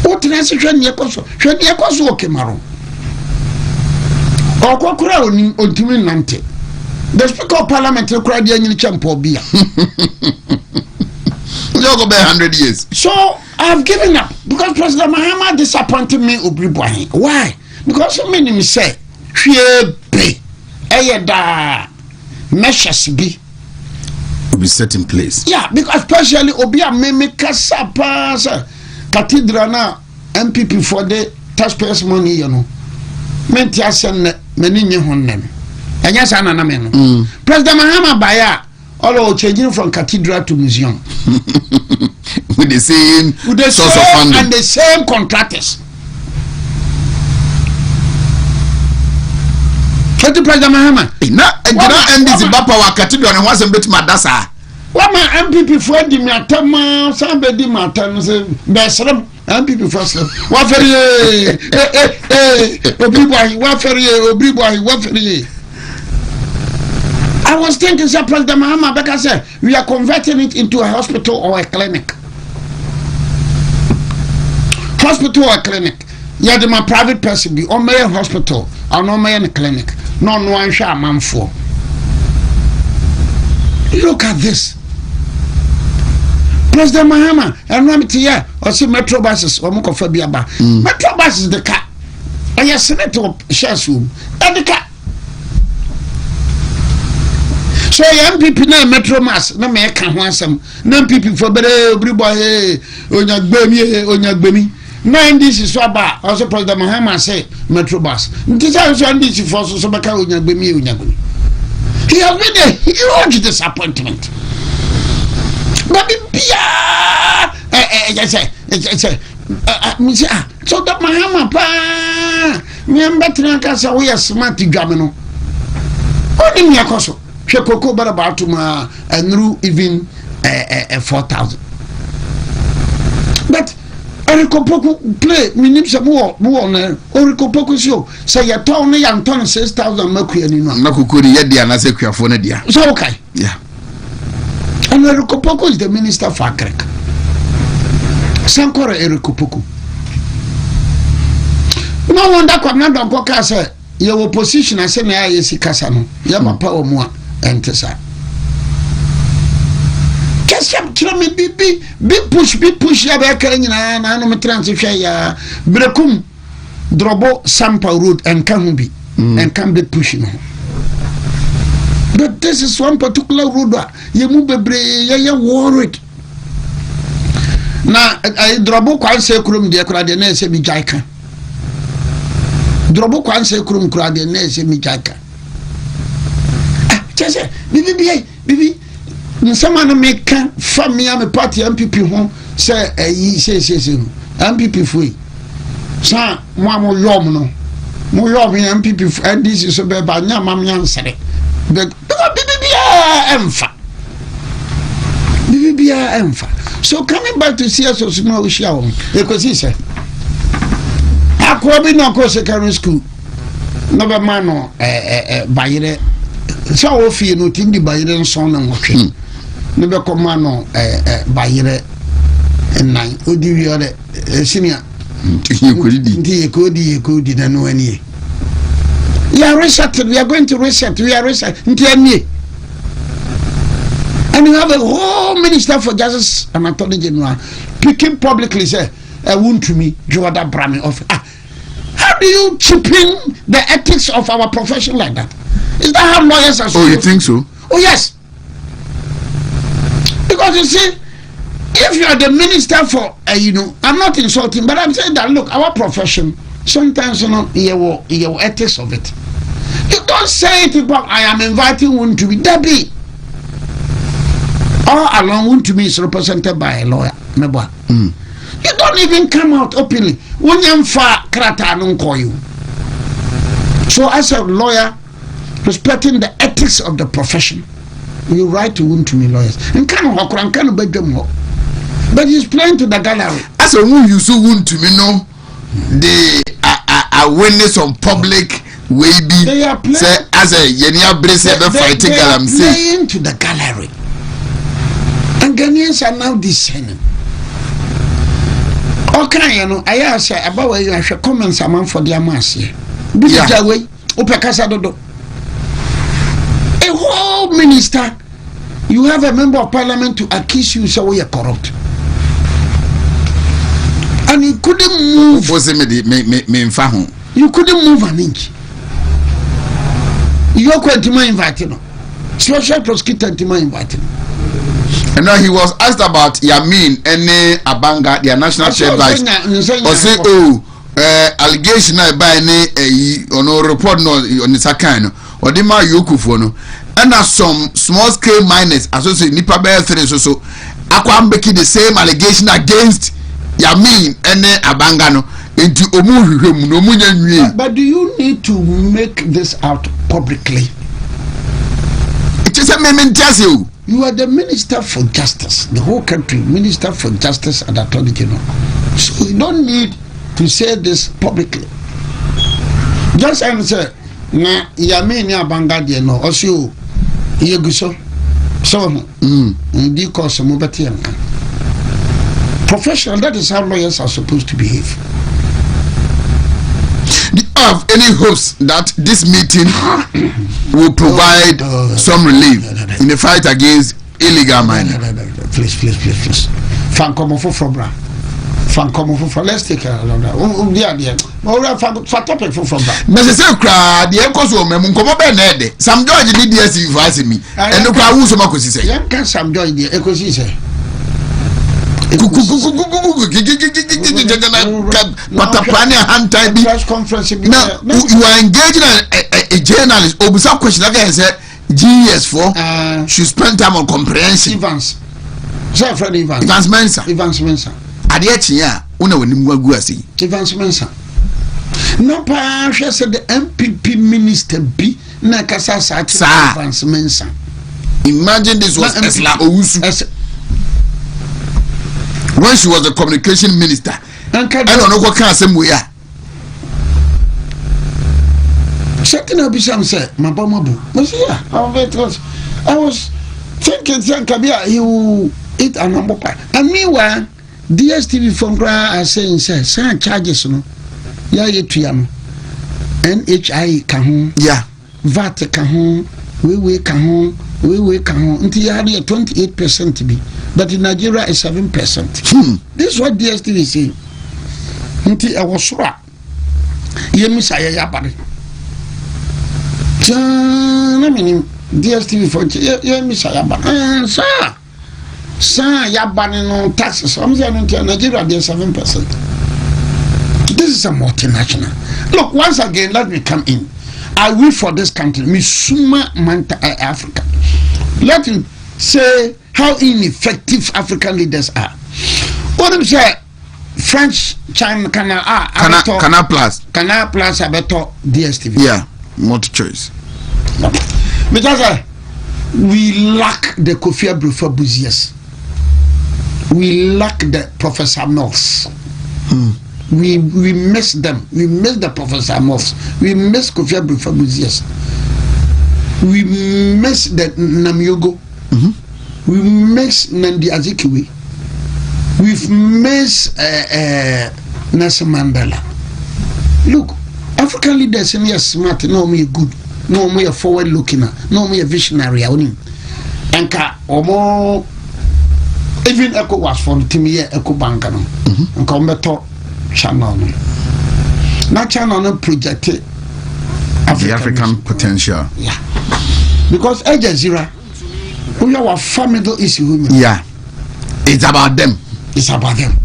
Speaker 1: What is it? When you go okay, Maro. Or Kokura Ontumi Nante. The Speaker of Parliament cried the champion beer.
Speaker 2: You'll go back 100 years.
Speaker 1: So I've given up because President Mahama disappointed me. Obiri Boahen. Why? Because so many say, "Shebe, ayeda, measures be."
Speaker 2: Will be set in place.
Speaker 1: Yeah, because especially Obia Meme Kasapa Cathedral now MPP for the taxpayers' money, you know. Mentiasen Meninye Honem. And yes, Anna Meno. President Mahama Baya, all changing from cathedral to museum.
Speaker 2: With the same source of funding
Speaker 1: and the same contractors. President Mahama.
Speaker 2: And this Bapa Cathedral and wasn't bit Madasa.
Speaker 1: What my MPP for the Matama, somebody Matan, Besram, MPP first. What for ye? Obiri, what for ye? Obiri, what for ye? I was thinking, Sir President Mahama, because I said, we are converting it into a hospital or a clinic. Hospital or a clinic. Yeah, the my private person be on my hospital or no my clinic. No one shall man for. Look at this. President Mahama and Ramitia or see metro buses or Mokofabia bar. Metro bus is the car. And your senator shares room. And the car. So young people now metro mass, no me can want some. No people for better everybody on your baby. Nine this is so bad. Also President Mahama say metro bus. This is one this for so baka on your baby. He has been a huge disappointment. But so that Mahama pa me better can say we are smart gamino. Only me akoso. She koko bara about ma and even 4,000. But Orikopoku play minim se mo na Orikopoku show say ya ton na ya ton 6,000 makuya ni no.
Speaker 2: Na kokori ye dia na se kuafo na dia.
Speaker 1: So okay.
Speaker 2: Yeah.
Speaker 1: And Orikopoku is the minister for Agrek. Sankore Orikopoku. No wonder kwa na don ko ka say your opposition ase na ya sikasa no. Ya papa o mu a entesa. Me be push ya be ka nyina na no metransfer ya brekum drobo sampa road and can be and can be pushing. But this is one particular road you move bebre ya worried na I drobo kwan se krom de kura de na se bi jaika drobo kwan se krom kura de na se mi jaika chese bibi nsama no meka famia me party MPP ho say say MPP foi sa mo yom no mo yom MPP NDC so be ba nya mam nya nsere be bibia emfa so coming back to see us so small we share on e ko si say akwa bi no ko secondary school no be man no bayire so o fi no tindi bayire nso na nwotwe ne be koma no bayire nnan odi wiore senior nti ekodi na no ani we are going to reset nti ani and you have a whole minister for justice and attorney general speaking publicly say WONTUMI Joada Brami of how do you cheapen the ethics of our profession like that? Is that how lawyers are?
Speaker 2: Oh, you think so?
Speaker 1: Oh yes. Because you see, if you are the minister for, I'm not insulting, but I'm saying that, look, our profession, sometimes, your ethics of it. You don't say it, but I am inviting WONTUMI. Debbie. All along, WONTUMI is represented by a lawyer. You don't even come out openly. When you fa krata no call you. So as a lawyer, respecting the ethics of the profession, you write to WONTUMI lawyers. And but he's playing to the gallery. As a
Speaker 2: who you so WONTUMI no, they are witness on public way be.
Speaker 1: They are playing.
Speaker 2: Say as a Yenia Brace fighting
Speaker 1: playing to the gallery. And Ghanaians are now discerning. Okay, I say about where you have comments among for their mass here. Yeah. Way, a whole minister, you have a member of parliament to accuse you so you're corrupt. And you couldn't move. You couldn't move an inch. You're going to my inviting. Special prosecutor to my inviting.
Speaker 2: And now he was asked about Yamin and Abanga, their national chief vice. Or say, allegation by any on report no on the Sakano or the Ma Yokufono. And as some small scale miners associated Nipa Bear 3 so Aquam making the same allegation against Yamin and Abangano into Omu. But do you need to make this out publicly? It is a moment just you. You are the minister for justice, the whole country, minister for justice and attorney general. So you don't need to say this publicly. Just answer, na Yamin ya Bangadi no, also Yeguso. So, di cause mubati yanka. Professional, that is how lawyers are supposed to behave. Do you have any hopes that this meeting will provide some relief in the fight against illegal mining? Please. Let's take a look at that. For topic from that. Necessary crowd, the echoes of Memunko Benede. Some joy did DSC advising me. And the crowd was about to say, young can some joy the echoes. Press conference. Now you are engaging a journalist. Or some question again said GS for she spent time on comprehension. Evans Mensa. Evans Mensa. Adiachia, una when you go see. Evans Mensa.
Speaker 1: No pa said the MPP minister B na kasa sa France mensa.
Speaker 2: Imagine this was Esla Owusu. When she was the communication minister. I don't know what kind of same way.
Speaker 1: Certain Abisham said, Mabamabu. I was thinking Kabia, he will eat an humble pie. And meanwhile, DSTV from Gra are saying, sir, some charges, no. Ya yetuyam. NHI kahun.
Speaker 2: Yeah.
Speaker 1: VAT kahun. We kahun. We kahun. Until you had 28% to be. But in Nigeria, it's 7%. This is what DSTV is saying. Until I was sure. Yemisaya Yabari. DSTV for Yemisaya Yabari. Sir, Yabani no taxes. I'm saying until Nigeria, there's 7%. This is a multinational. Look, once again, let me come in. I will for this country, Misuma Manta Africa. Let me say how ineffective African leaders are. What do you say? French, China, Canal
Speaker 2: Plus,
Speaker 1: Abeto, DSTV.
Speaker 2: Yeah, multi-choice.
Speaker 1: Because we lack the Kofi Abdul-Buziers. We lack the Professor Mills. We miss them. We miss the Professor Mills. We miss Kofi Abdul-Buziers. We miss the Namyogo. We miss Nandi Azikiwe. We've missed Nelson Mandela. Look, African leaders are smart, no more good, no more forward looking, no more visionary. Anka omo even Echo was for the team here, Echo Bankano. And come beto channel. Now channel projected
Speaker 2: the African potential.
Speaker 1: Yeah. Because Al Jazeera, we are for Middle East women.
Speaker 2: Yeah. It's about them.
Speaker 1: It's about them.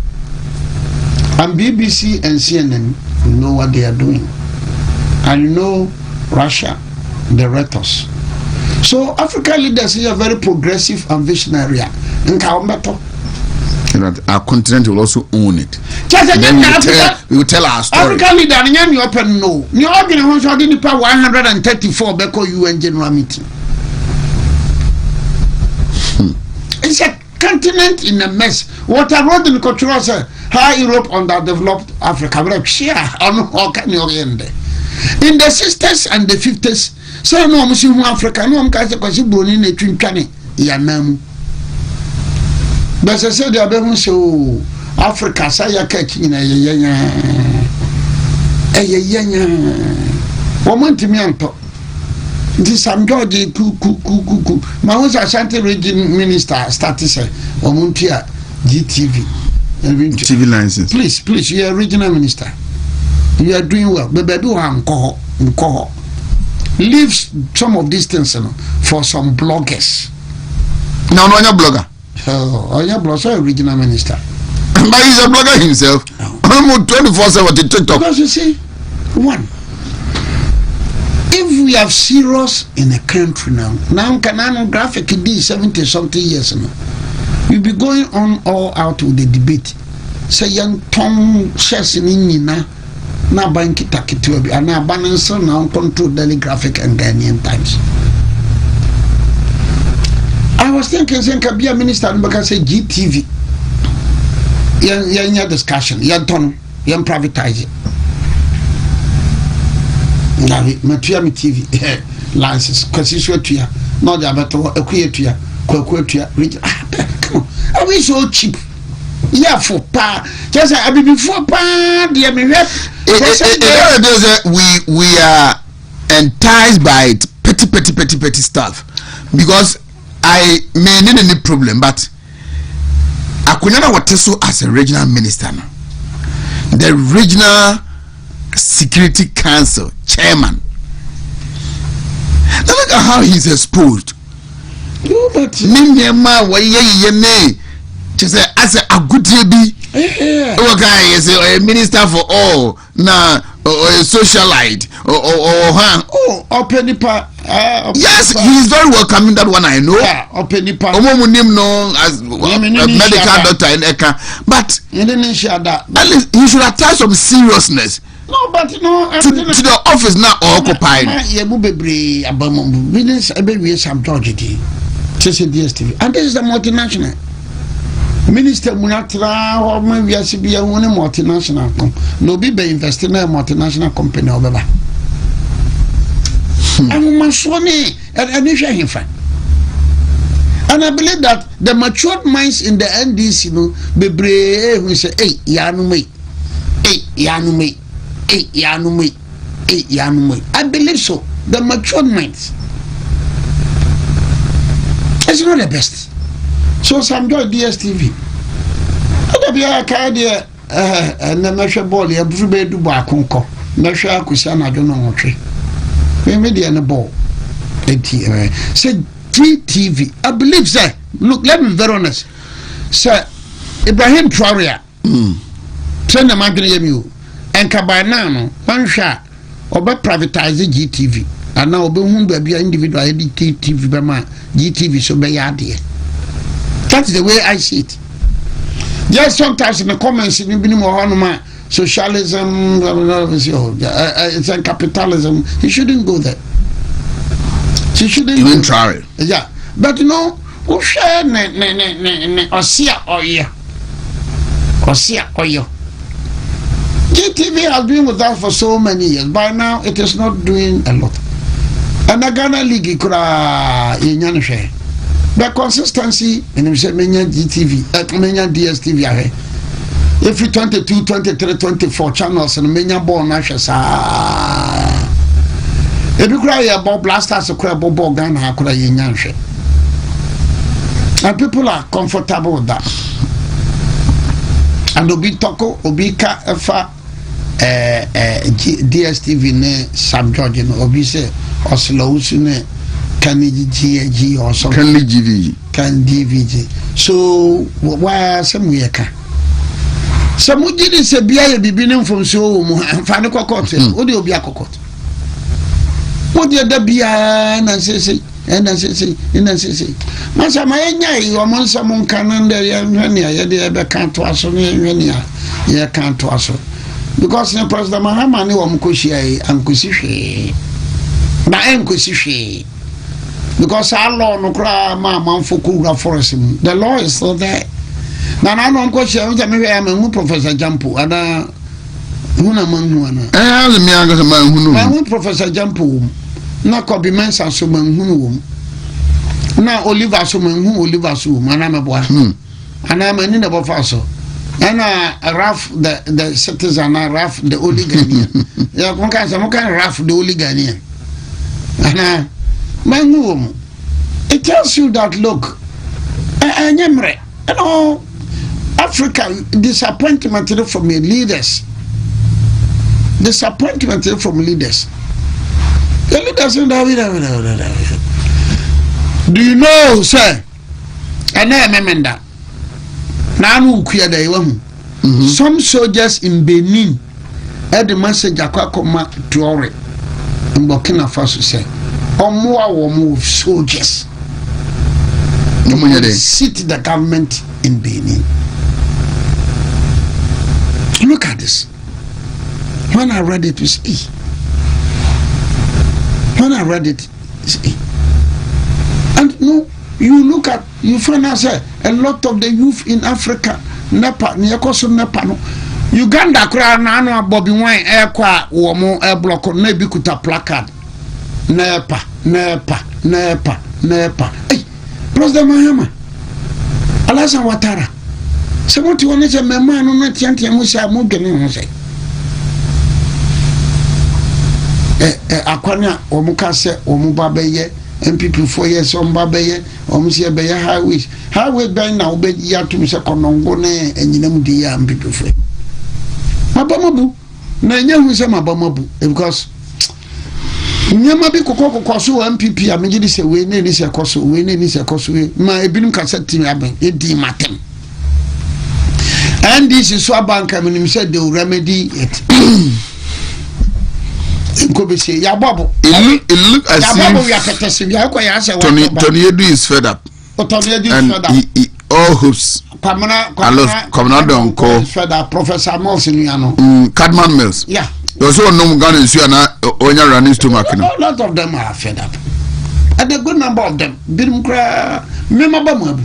Speaker 1: And BBC and CNN know what they are doing. And you know Russia, the rhetoric. So African leaders are very progressive and visionary.
Speaker 2: Our continent will also own it. Then we will tell our story.
Speaker 1: African leader, you open no. You open 134 Beko UN General Meeting. It's a continent in a mess. What I wrote in the cultural say, how Europe underdeveloped Africa. In the 60s and the 50s, so no Muslim Africa, no Bruni Netwinchani, Yanam. But I said, they are so Africa, Saya catching a woman to me on top. This Sam George Kuku. My was Ashanti region minister started say, Omuntia GTV.
Speaker 2: TV license.
Speaker 1: Please, you are regional minister. You are doing well. But baby, leave some of these things for some bloggers.
Speaker 2: No, you're a blogger.
Speaker 1: Oh, you're a blogger, regional minister.
Speaker 2: But he's a blogger himself. Almost 24/7 to TikTok.
Speaker 1: Because you see, one, if we have serious in a country now can graphic D 70 something years now, we'll be going on all out with the debate. Say young Tom Chesney na banki takitubi and na balance now control Daily Graphic and Ghanaian Times. I was thinking be a minister because say GTV. Yan discussion, yan privatize it. Matuami TV license because it's what you are not about a queer region. Come on, I wish so cheap. Yeah, for pa, just I be before pa, dear me.
Speaker 2: We are enticed by petty stuff because I may need any problem, but I could never what so as a regional minister now. The regional Security Council chairman. Now look at how he's exposed.
Speaker 1: No, but
Speaker 2: just as a good baby. Okay, is a minister for all now, or a socialite, or
Speaker 1: open part.
Speaker 2: Yes, he is very welcoming. That one I know.
Speaker 1: Open part.
Speaker 2: No as a medical doctor in Eka, but
Speaker 1: Indonesia that
Speaker 2: at least he should attach some seriousness
Speaker 1: No, but no.
Speaker 2: To the office now occupying.
Speaker 1: Yeah, bebre abambu. Business ebe Sam George di. DSTV. And this is the multinational. Minister Munatra or maybe I should be a multinational. No be investing in a multinational company or baba. And Masoni and Anisha Hinfa. And I believe that the matured minds in the NDC, you know, be brave. We say, hey, Yanume, hey, Yanume, hey, Yanume, hey, Yanume. I believe so. The matured minds. It's not the best. So some joy DSTV. I don't be a card here. And the measure ball here, everybody do back on call. Measure Kusana, I don't know what tree. We made the ball. Said GTV. I believe, sir. Look, let me be very honest. Sir, Ibrahim Traoré. Send the man to you. And Cabanano, one shot, or but privatize the GTV. And now, be individual GTV, GTV, so be idea. That's the way I see it. Just sometimes in the comments, in the socialism, it's a capitalism. He shouldn't go there. She shouldn't
Speaker 2: even try it.
Speaker 1: Yeah, but you know, who share Osia Oya? GTV has been with us for so many years. By now, it is not doing a lot. And the Ghana League could share. The consistency in GTV, DSTV. Every 22, 23, 24 channels and many born ashes. If you cry about blasters, a crab or Ghana, could and people are comfortable with that. And Obi Toko, Obika, Efa, DSTV, ne Sam George, Obi say, Oslo, can GG or something. Can DVG. So, why some we can? Some would did say, be a beginning from so, and find a cockot, or you'll be a cockot. What did there be and say, and say, Massa Maya, you are monster mon canon there, you can't to us, you can't to us. Because the President Mahama knew Mkushi and Kusishi. But I'm Kusishi. Because our law no cry, Mamma Fukura Forest. The law is still there. Now, I don't question, maybe I'm a Professor Jampu, and Hunaman. I have the Miagas man who knows Professor Jampu. Not copy Mensa Suman whom. Now, Oliver Suman who Oliver Sum, and I'm a boy. And I'm an Inaba Faso. And Raf the citizen, Raf the Oligania. Yeah, one kind of Raf the Oligania. And man, it tells you that look, and you know, Africa disappointment from your leaders. Disappointment from leaders. The leaders do you know, sir? And I remember that. Now, some soldiers in Benin had the message Aquacoma Traoré in Burkina Faso say, or more soldiers. Sit the government in Benin. Look at this. When I read it, see. When I read it, see. And no, you look at, you find out a lot of the youth in Africa, Nepa, Nepa, Uganda, Nano, Bobby Wine, Air Qua, Womo, Air Block, Nebikuta placard. Nepa. Hey, President Mahama, Alasan Ouattara. Someone to honest a man, not Yanti Musa Mugan, say. Aquana, or Mukase, or Mubabeye, and people 4 years on Babeye, or Monsieur Bayer Highways. Highway by now, bed ya to Mr. Conongone, and you know, the young people. Mabamabu, Nanya was a Mabamabu, because. Nyama bi kokoko kwaso MPP a megidi se we ne ni se kwaso we ne ni se kwaso ma ebinum kaseti aben edi matem and this is so banka minim said they will remedy it inko say ya bobo
Speaker 2: it look as
Speaker 1: if ya bobo ya ketese ya kwa ya say
Speaker 2: Tony Edu is fed up.
Speaker 1: Tony Edu is fed up.
Speaker 2: He all hopes Commander Donko
Speaker 1: fed up Professor Mills
Speaker 2: Cadman Mills.
Speaker 1: Yeah.
Speaker 2: Also, no gun is you na onya running stomach.
Speaker 1: A lot of them are fed up. And a good number of them, Birum Kra, Memabamu.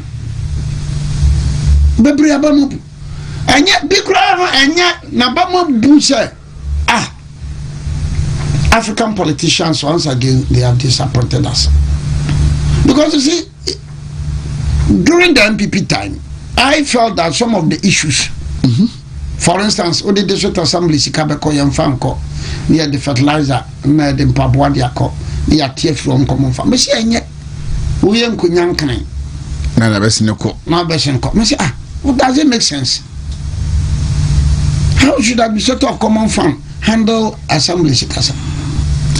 Speaker 1: Babri Abamu. And yet, Bikra, and yet, Nabamu Busa. African politicians, once again, they have disappointed us. Because you see, during the MPP time, I felt that some of the issues, for instance, the District Assembly, Sikabeko Yamfanko, near the fertilizer, near the Mpabuadiako, near TF from Common Farm. Messi, we ain't Kunyankan.
Speaker 2: Nana Bessinko.
Speaker 1: Now Bessinko. Messi, what does it make sense? How should that be sort of common farm handle Assembly Sikasa?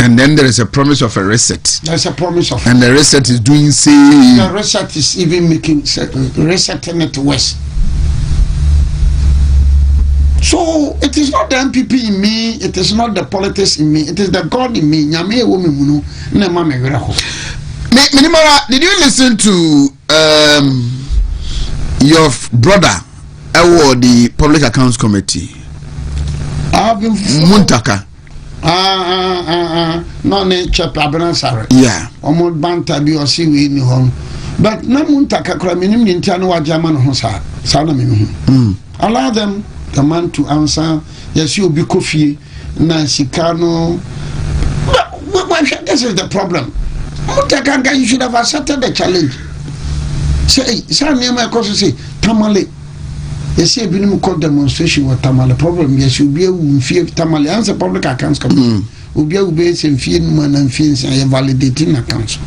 Speaker 2: And then there is a promise of a reset.
Speaker 1: There's a promise of.
Speaker 2: And the reset is doing
Speaker 1: the reset is even making resetting it worse. So it is not the MPP in me, it is not the politics in me, it is the God in me.
Speaker 2: Minimara, did you listen to your brother or the Public Accounts Committee?
Speaker 1: I've been
Speaker 2: Muntaka.
Speaker 1: No ne chap Abenasare.
Speaker 2: Yeah.
Speaker 1: Omo banta bi o si we ni hon. But na Muntaka kra minim ni ntia no wa German ho sa. Sa na me hu. Allow them the man to answer. Yes, you be coffee na sikano. But this is the problem. Muntaka, you should have accepted the challenge. Say, sa name ko say tamale. Yes, you been called demonstration with Tamale problem. Yes, you be a fear Tamale answer Public Accounts Committee. Will be a base and fear man and fears and validating accounts.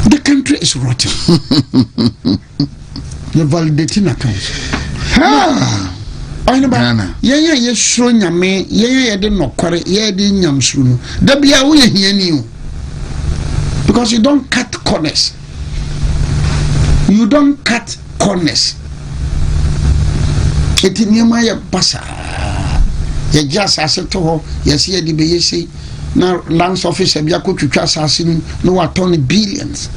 Speaker 1: The country is rotten. The validating accounts. Yes, showing a me, ye didn't know quarry, ye didn't yam soon. There be a way here new. Because you don't cut corners. You don't cut corners. Eti niema ya basa ya just aseto ho ya se di beyesi na lands officer bia ko twitwa asase no waton billions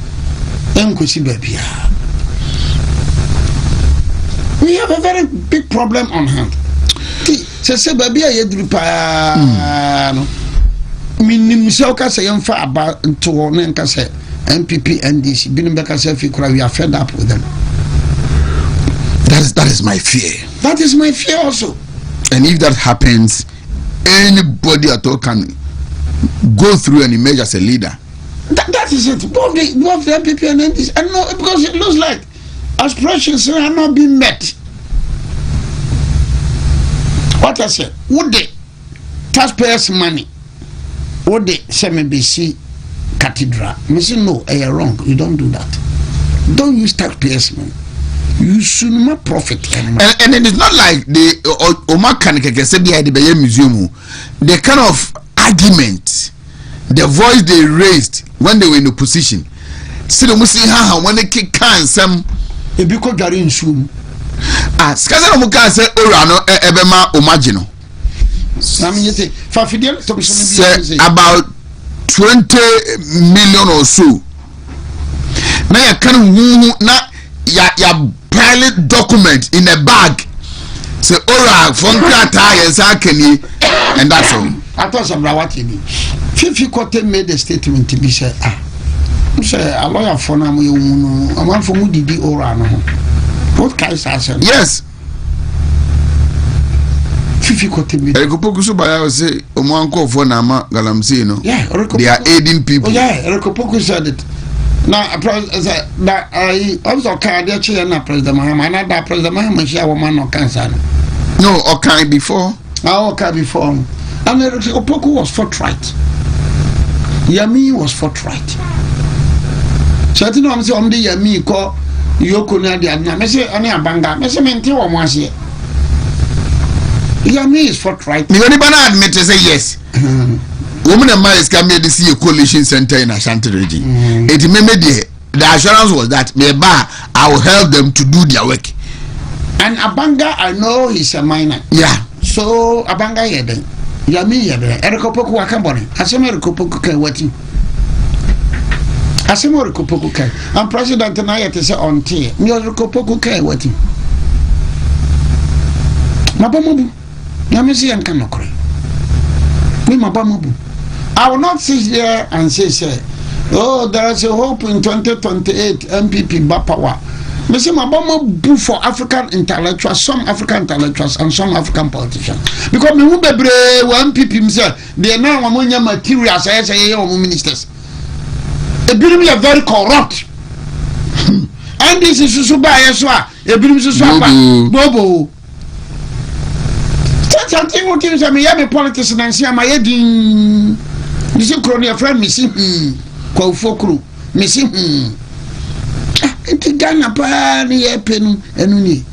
Speaker 1: enkosi babia. We have a very big problem on hand. Se babia ye duru pa no minim se o ka se yemfa aba nto no nka se MPP NDC binim be ka se fi kura we are fed up with them.
Speaker 2: That is my fear.
Speaker 1: That is my fear also.
Speaker 2: And if that happens, anybody at all can go through and emerge as a leader.
Speaker 1: That is it. Both the MPP and NDC. And no, because it looks like aspirations are not being met. What I said, would the taxpayers' money, would the SMBC cathedral? I say no, you're wrong. You don't do that. Don't use taxpayers' money. You should not profit anymore.
Speaker 2: And it is not like the museum, the kind of argument, the voice they raised when they were in opposition. See the Muslim when they kick can some
Speaker 1: a big in soon.
Speaker 2: Skaza Muka said, Orano, Ebema, Omagino. About 20 million or so. Now you can't ya pilot document in a bag. Say, alright, from Krata, and that's all.
Speaker 1: I thought some Rawati. Fifi Kote made a statement to be said, say, a lawyer for Namu, a man for Mudi Orano. What can I say?
Speaker 2: Yes.
Speaker 1: Fifi Kote made
Speaker 2: a Kopoku by say, Omanko for Nama Galamsino.
Speaker 1: Yeah,
Speaker 2: they are aiding people.
Speaker 1: Oh, yeah, Kopoku said it. Now, I also can't get you and President Mahama, and that President Mahama, she a woman of cancer.
Speaker 2: No, okay, before.
Speaker 1: Okay, before. And Opoku was forthright. Yami was forthright. So I think I'm saying, the Yami call Yoko Nadia, Messi, and Abanga, Messi, Menti, or Moisia. Yami is forthright.
Speaker 2: You only admit to say yes. Women and man is coming to see a coalition center in Ashanti region. It may be the assurance was that I will help them to do their work.
Speaker 1: And Abanga, I know he's a miner.
Speaker 2: Yeah.
Speaker 1: So Abanga yede, Yami yede, Erikopoku wakambone. Asema Erikopoku kai wati. Asema Erikopoku kai. And President na yete se onti. Mi Erikopoku kai wati. Mabamubu. Yamisi and Kanokre. Me Mabamabu. I will not sit here and say, oh, there is a hope in 2028 MPP Bapawa. Mr. Mabama boo for African intellectuals, some African intellectuals and some African politicians. Because me be one MPP himself, they are now among materials as ministers. A bit are very corrupt. And this is so by as well. A bit is so Bobo. Something what you say, me have a politician and see my head in. You see, crony friend, missing Kofokru, missing Iti Ghana pa ni ye penu enuni.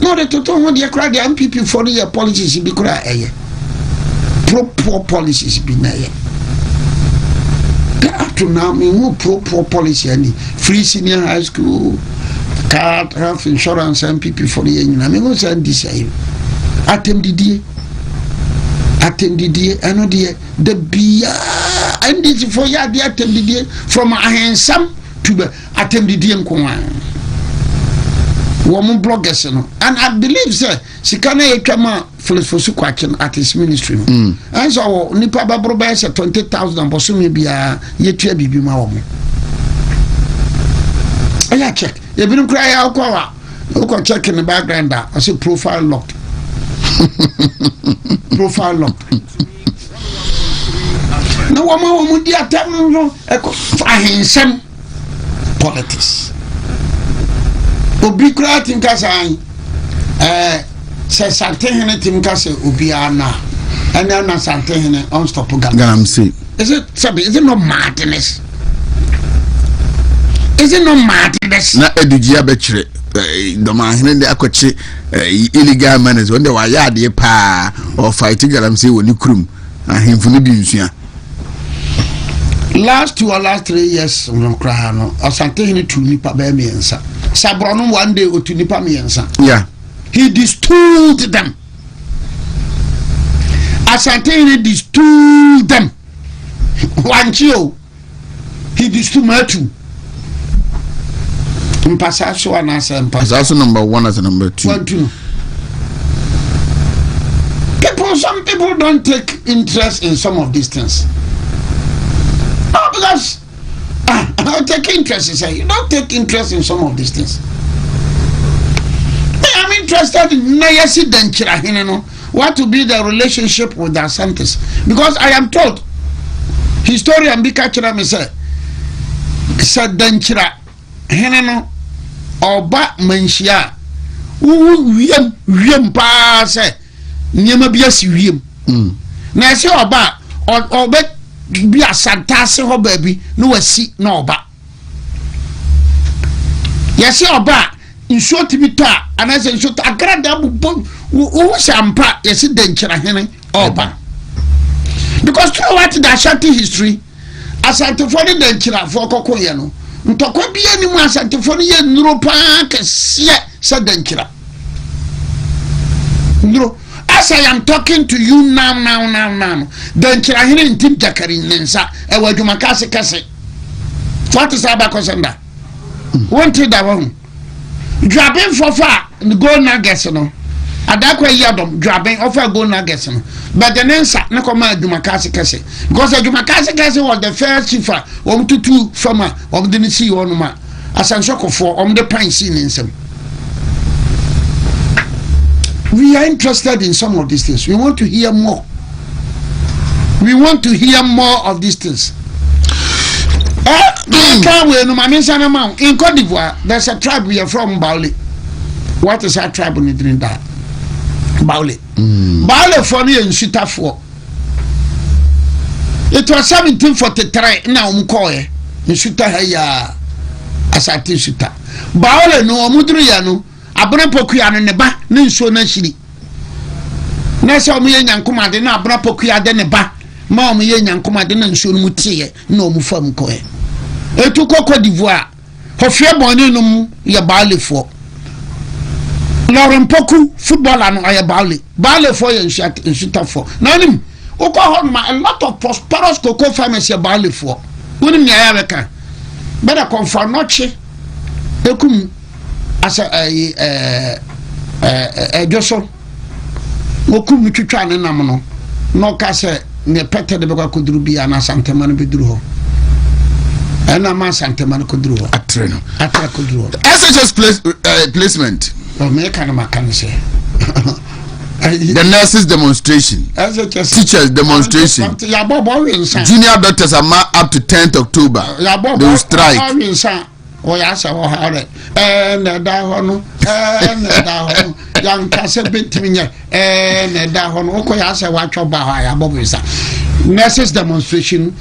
Speaker 1: No the toto ho de kra de MPP for the policies bi kra eye. Pro policies bi na ye. Up to now me who pro policy ani free senior high school, car, health insurance MPP for the nyina me go send this ayi. Atem didie eno de the bia and this for ya de atem didie from ahensam to atem didie nkoa wo mo bloggers no and I believe say sikana ye twama philosophy kwachen at his ministry and so nipa babro ba say 20,000 boso me bia ye tua bibi ma wo mo aya check e bi no kra ya akwa wa check in the background I say profile locked. Profile lock. No woman dia tem ahensem politics. Obi kra tim ka san se santen tim ka se obi ana and na santen unstoppable
Speaker 2: Ghana say.
Speaker 1: Is it not madness? Is it not madness?
Speaker 2: Na edugia be kire the man de akwache illegal manners when they were yard pa or fighting Ghana say woni krum ahemfu no bi nsua.
Speaker 1: Last 2 or last 3 years on cry no asante hene tu nipa ba miensa sabro no one day otu nipa miensa.
Speaker 2: Yeah,
Speaker 1: he distooled them. Asante hene distooled them. Wanchio he distooled matu. Mpasaso anasa
Speaker 2: mpasaso number 1 as number 2.
Speaker 1: 1 2. Some people don't take interest in some of these things. Oh, because I take interest in say you don't take interest in some of these things. I'm interested in Nayasi Denchira Hineno. What to be the relationship with the Asantes? Because I am told historian Bikachira me say said Denchira Hineno Oba Menshia Wiem pa say Nyama biasi wiem. Na se oba bi asantase ho baabi no wasi na oba. Yesi oba nsuo timita anase nsuo agrada bubo wo sampa yesi denkyera hene oba. Because throughout the Ashanti history Asante for the denkyera for kokoye no ntokwa bia ni mu Asante for ye nuro pa kese se denkyera. Nuro as I am talking to you now. Then Kirahine in Tim Jakari Nensa, a Wajumakase Kase. What is Abakosenda? Wanted that one. Dropping for far and go nuggets, no. Adakwa Yadom, dropping offer go nuggets, no. But the Nensa, Nakoma Jumakase Kase. Because the Jumakase Kase was the first chief of 2 farmer of the Nisi Onuma, as I'm shocked for the pine scene in some. We are interested in some of these things. We want to hear more. We want to hear more of these things. In Cote d'Ivoire, there's a tribe we are from, Baule. What is our tribe in Trinidad? Baule. Baule for me in Shuta 4. It was 1743. Now Mkoye in Shuta Haya Asati Shuta. Baule no Mudriano. Abuna pokuya ne ba ne nso na hiri na se omo ye nyankoma de na abuna pokuya de ne ba ma omo ye nyankoma de na nso no mutiye na omo fam ko e etu Cote d'Ivoire hofie boni no mu ye baalefo Lauren Poku footballer no aye baalefo ye nsutafo na nim ukọ ho ma a lot of prosperous cocoa farmers ye baalefo wonim nya ya beka better confirm noche ekum asa Joshua okum twitwa ne nam no no ka se ne pete de bekwa koduru bia na santema no beduru ho ana ma santema no koduru ho atre koduru ho
Speaker 2: SHS placement
Speaker 1: me kana makane se
Speaker 2: the nurses demonstration teachers demonstration junior doctors are up to 10th October they will strike
Speaker 1: o ya sa o hare na da ho no yang ka se betimi nye na da ho no ko ya sa wa twa ha ya bobo nurses demonstration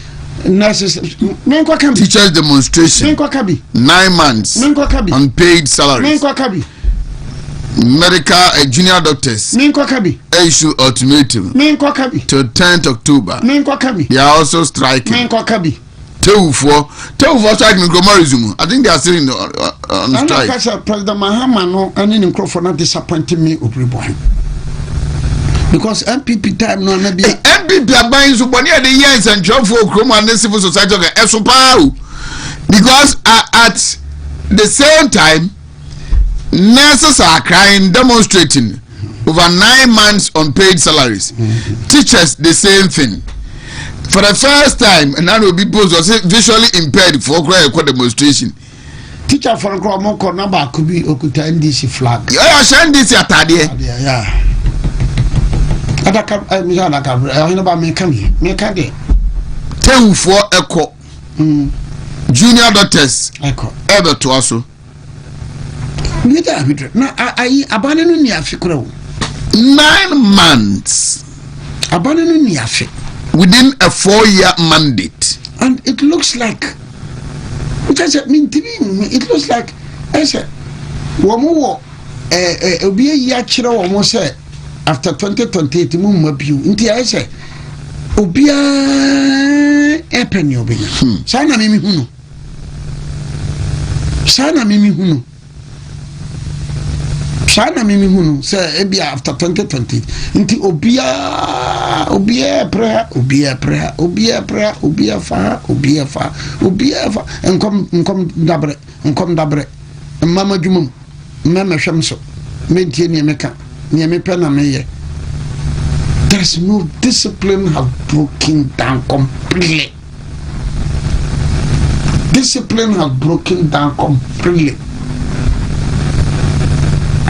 Speaker 1: nurses menko kabi
Speaker 2: teachers demonstration
Speaker 1: menko kabi
Speaker 2: 9 months
Speaker 1: menko kabi
Speaker 2: unpaid salaries
Speaker 1: menko kabi
Speaker 2: medical junior doctors
Speaker 1: menko kabi
Speaker 2: issue ultimatum
Speaker 1: menko kabi
Speaker 2: till 10th October
Speaker 1: menko kabi
Speaker 2: they are also striking
Speaker 1: menko kabi
Speaker 2: Tewufo striking in I think they are still on strike.
Speaker 1: President Mahama no any microphone not disappointing me Obiri Boahen. Because MPP time no na be
Speaker 2: MPP aban so boni e dey years and job for Chrome and civil society because at the same time nurses are crying demonstrating over 9 months on paid salaries. Teachers the same thing. For the first time, and now will be posed was visually impaired for a demonstration.
Speaker 1: Teacher for a cromoko number could be Okuta NDC flag.
Speaker 2: Yeah, send this at Tadia.
Speaker 1: Yeah. I know about me coming. Make a day.
Speaker 2: 10 for echo. Junior doctors.
Speaker 1: Echo.
Speaker 2: Ever to also.
Speaker 1: Now, I abandoned me after
Speaker 2: 9 months.
Speaker 1: Abandoned me after.
Speaker 2: Within a 4-year mandate,
Speaker 1: and it looks like it looks like I said womo obi ya kire womo say after 2028 mu mabiu nti I say obi epenyo benya sana mimi hunu say ebi after 2020 nti obia prayer fa enkom dabre mama djumum mama hwemso mentie ne meka ne me pe na meye. There's no discipline have broken down completely.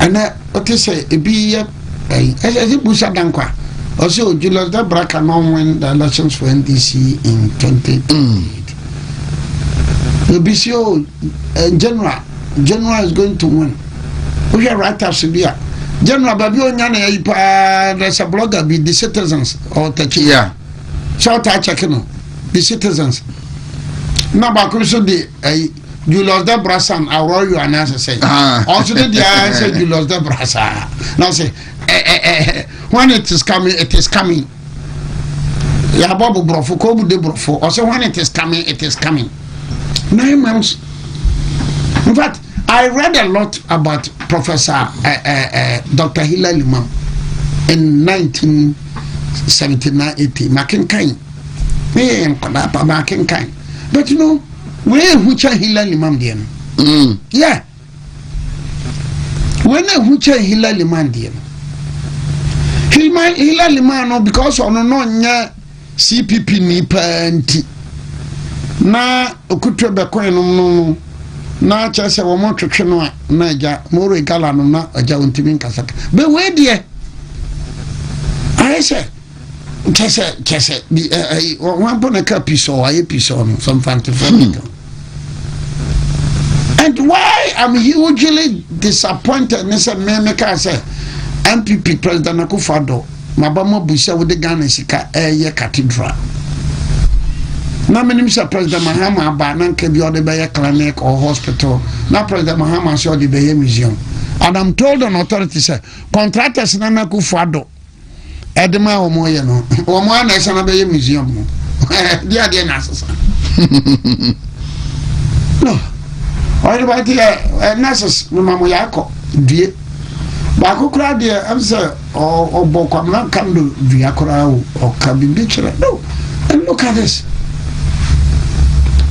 Speaker 1: And what you say, it be a Busha Dankwa. Also, Julius de Braca non win the elections for NDC in 2028. The BCO General is going to win. We are right after Subia. General Babionyana, there's a blogger be the citizens or Tachi.
Speaker 2: Yeah.
Speaker 1: Shout out checking the citizens. Now, Bakuso de Julius de Brassan, I roll you an answer say. Also, the answer Julius de Brassa. Now say, when it is coming, it is coming. Ya Bobo Brofo, Kobu de Brofo. Also, when it is coming, it is coming. 9 months. In fact, I read a lot about Professor Dr. Hilal Imam in 1979-80. Makinkain. Makinkain. But you know, where Hucha Hilal Imam then? Yeah. When Hucha Hilal Imam then? Hilal Imam no because on no nya CPP ni panti. Na okutwe bekoe no na chese wo mo twetwe no na ja moro igala no na aja wontimi nkasaka be we de ayese chese bi one bona ka piso aye piso no some fantasy. And why I'm hugely disappointed nese me ka say MPP President Akufo-Addo mabama busa wo de Ghana sika ye cathedral. Na Minister President Mahama ba na nke bi ode be clinic or hospital. Na President Mahama say ode be museum. And I'm told an authority say contractors na Akufo-Addo edema omo ye no. Omo na say na be museum no. Dia na asasa. No. All about the nurses no mamo yakọ due. Ba kokura de am say o bokwam na kan do due akora o ka bibi kire. No. And look at this.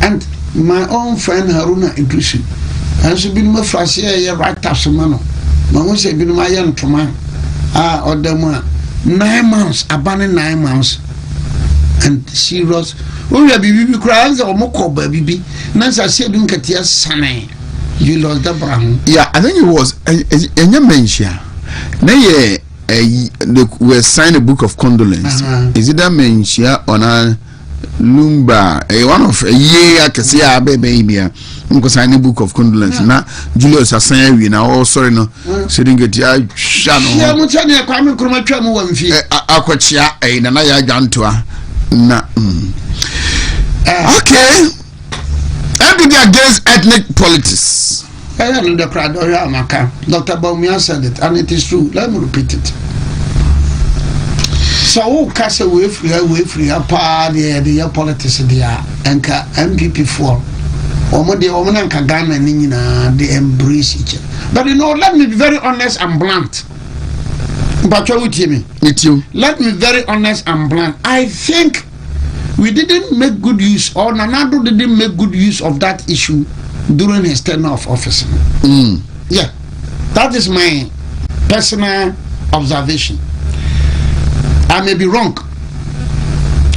Speaker 1: And my own friend Haruna Idrisi, and she been my first year right after Mano. Mamu say been my young Toma, or the one, 9 months, abandoning 9 months, and serious. Oh, we have baby cries or moko baby. Nancy said, "Don't get your son." You lost the brown.
Speaker 2: Yeah, I think it was a mention. Nay, we signed a book of condolence. Is it that mention on a Lumba? One of a year, I can see our baby. Because I sign a book of condolence. Now, Julius has saying we now. Oh, sorry, no. So didn't get your channel.
Speaker 1: Yeah, I'm telling you, I'm going to come one fee.
Speaker 2: I could share another gun to her. Nah. Okay. Everybody against ethnic politics.
Speaker 1: I don't know the crowd. Dr. Boahen said it, and it is true. Let me repeat it. So, who cast away free, the politics, the MPP for. The they embrace each other. But you know, let me be very honest and blunt. But you with me?
Speaker 2: With you.
Speaker 1: Let me be very honest and blunt. I think we didn't make good use, or Nanado didn't make good use of that issue during his tenure of office. Yeah, that is my personal observation. I may be wrong,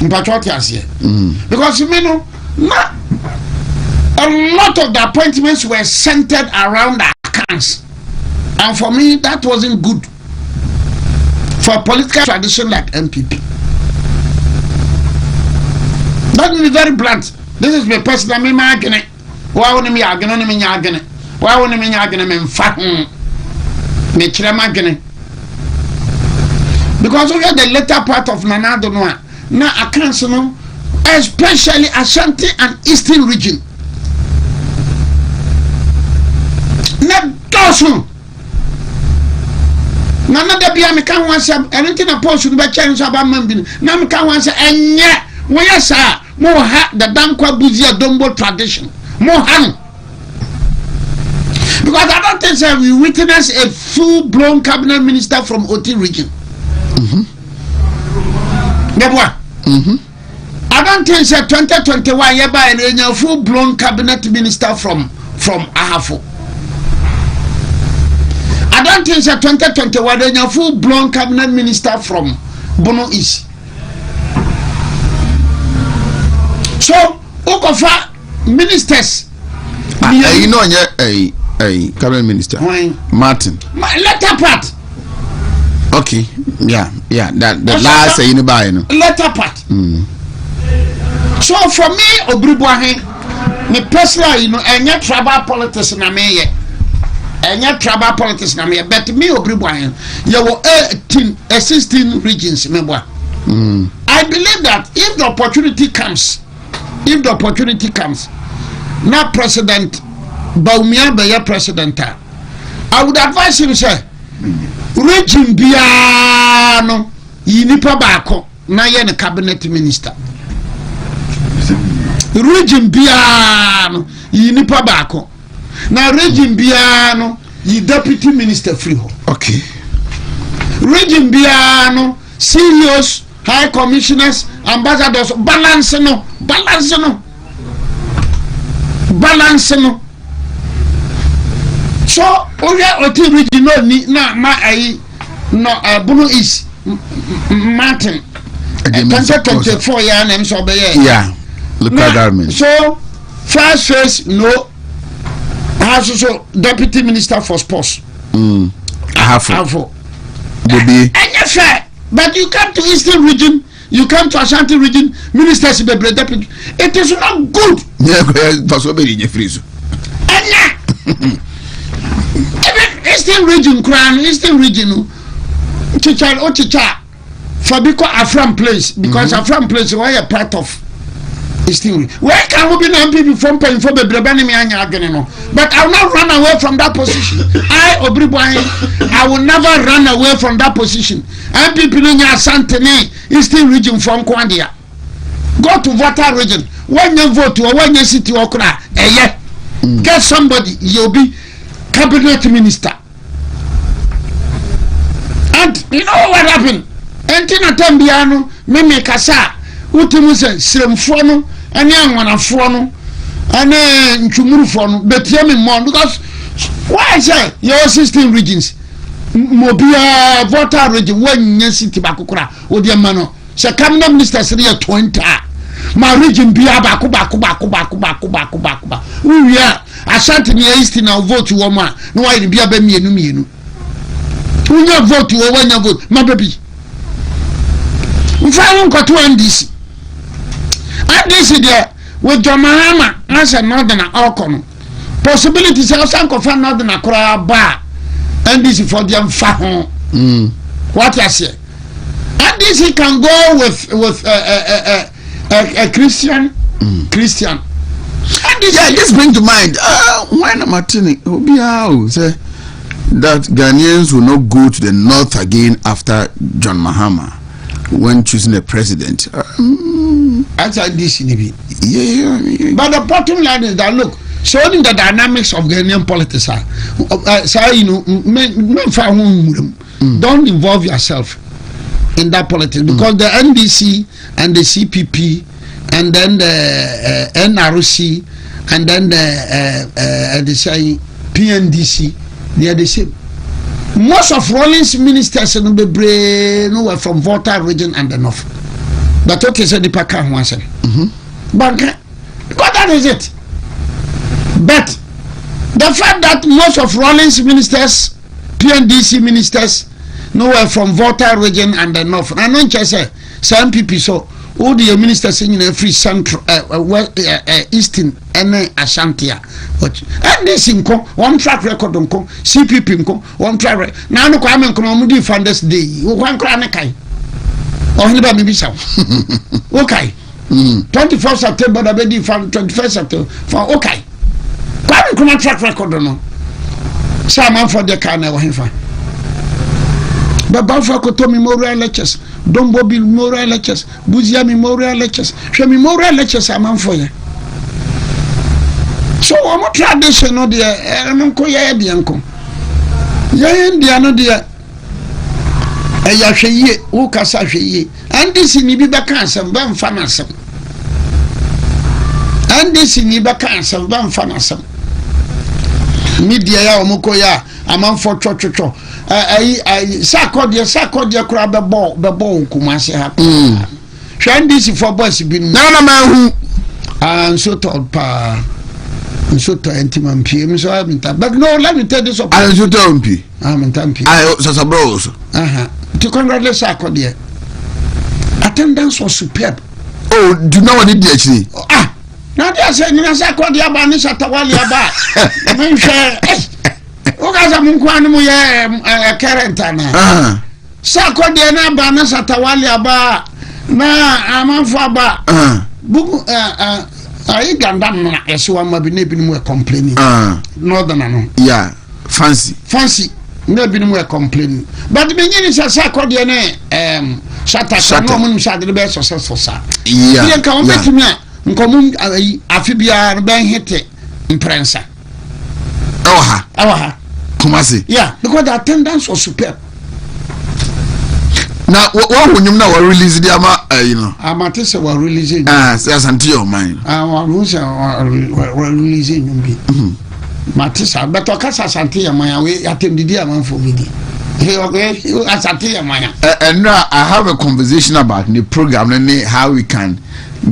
Speaker 1: but what you say? Because you know, a lot of the appointments were centered around the accounts, and for me, that wasn't good for a political tradition like MPP. Let me be very blunt. This is my personal argument. Why won't me argument? Why won't me argument? Because we are the later part of Nanado Noa. Now I can't know, especially Ashanti and Eastern region. Not dozen. None of the Biami can want some anything a portion by chance about Mambin. Nam can want and yet, where sir, more the Dankwa Buzia Dombo tradition. More hand. Because I don't think that we witness a full-blown cabinet minister from Oti region. I don't think that 2021 year by a full-blown cabinet minister from Ahafo. I don't think that 2021 a full-blown cabinet minister from Bono East. So, Okofa ministers.
Speaker 2: You know, a cabinet minister. Martin.
Speaker 1: My letter part.
Speaker 2: Okay. Yeah. The last say you buy.
Speaker 1: Letter part. So for me, Obiri Boahen, me personally, you know, any tribal politics na me ye. Any tribal politics na me ye. But me Obiri Boahen, you were 16 regions, remember. I believe that if the opportunity comes, now President Boahen be president, I would advise him say, region biano, yinipa bako na ye ne cabinet minister. Region biano, yinipa bako na region biano, yi deputy minister free ho.
Speaker 2: Okay.
Speaker 1: Region biano, CEOs, high commissioners, ambassadors, balance no. So, Oti region ni na ma ayi no Bono East Martin 2024 year na so be
Speaker 2: yeah, local government.
Speaker 1: So, first phase no has also deputy minister for sports.
Speaker 2: Ahafo. Bobi.
Speaker 1: But you come to Eastern region, you come to Ashanti region, ministers be deputy. It is not good.
Speaker 2: Yeah, that's what be freeze.
Speaker 1: Eastern region, Chicha, Fabico Afram place, because Afram place were a part of Eastern region. Where can we be people from paying for the Brebani Mianya? But I will not run away from that position. Obiri Boahen, I will never run away from that position. And people in Asante, Eastern region from Kwandia. Go to Vata region. When you vote or when you sit to Okra, get somebody, you'll be cabinet minister. And you know what happened? Entina Tambiano, Meme Kasa, Utimuse, Sremfono, and Yamana Fono, and Chumuru Fono, but Yamin Mon, because why say your 16 regions? mobia voter region wanya city bakukura odi mano se cabinet ministers ne 20 ma region bia baku we Ashanti ni East na vote wo ma na why bia ba mienu unya vote wo wanya vote ma baby mfa nkoto NDC there with John Mahama as a northern alcohol possibilities also for northern akura ba NDC for them fa what I say NDC can go with a Christian
Speaker 2: yeah, just bring to mind when Martini say that Ghanaians will not go to the north again after John Mahama when choosing a president.
Speaker 1: That's this
Speaker 2: yeah.
Speaker 1: But the bottom line is that look, showing the dynamics of Ghanaian politics don't involve yourself in that politics because the NDC and the CPP and then the NRC and then the say PNDC, they are the same. Most of Rawlings ministers in the brain were from Volta region and the north. But what is the Paka once? But that is it. But the fact that most of Rawlings ministers, PNDC ministers, were from Volta region and the north. I don't just say some people so. All the ministers in a free central eastern and Ashantia. And this income, one track record on CPP income, one track record. Now, no comment on the Founders Day. One cranakai. Or he never be so. Okay. 21st September, the baby found 21st September. For okay. Come track record or no. Some for the car never him. But Balfour told me moral lectures. Don't be moral lectures. Buzia memorial lectures. Show me moral lectures. I'm for you. So I'm a tradition, no dear. I'm uncle, yeah, the uncle. Yeah, the no dear. A yashay, Ukasashi, and this in Nibiba cancer, Ban Fanasum. And this in Nibiba cancer, Ban Fanasum. Media Mokoya, I'm for cho. I sakodia crab the ball kumasi happen. Trying this for boys been none man who and so told pa and so to anti-man PM so I'm but no let me tell this up.
Speaker 2: I so don't be.
Speaker 1: I'm in Tampi.
Speaker 2: I also bros.
Speaker 1: To congratulate Sakodia. Attendance was superb.
Speaker 2: Oh, do you know what it did actually?
Speaker 1: Now they are saying Sakodia banisha tawali aba. Okaza munkwanu ye kerentana Sakodia na bana satawali aba na amanfo aba bugu ayi gandam na eswa mabine bi mu complaining northern no
Speaker 2: yeah fancy
Speaker 1: na bi mu complaining but me nyini Sakodia ne shata no mun shade be successful sa yeah ka on betimi a nkomu afibia ben hete imprensa Awaha.
Speaker 2: Kumasi.
Speaker 1: Yeah, because the attendance was superb.
Speaker 2: Now, what when you know we release the you know?
Speaker 1: Amatese we releasing.
Speaker 2: Say Asante your mind.
Speaker 1: We releasing you be. Matisa, but okasa Asante your mind we attend the am for video. Okay, Asante your mind.
Speaker 2: And now I have a conversation about the program and how we can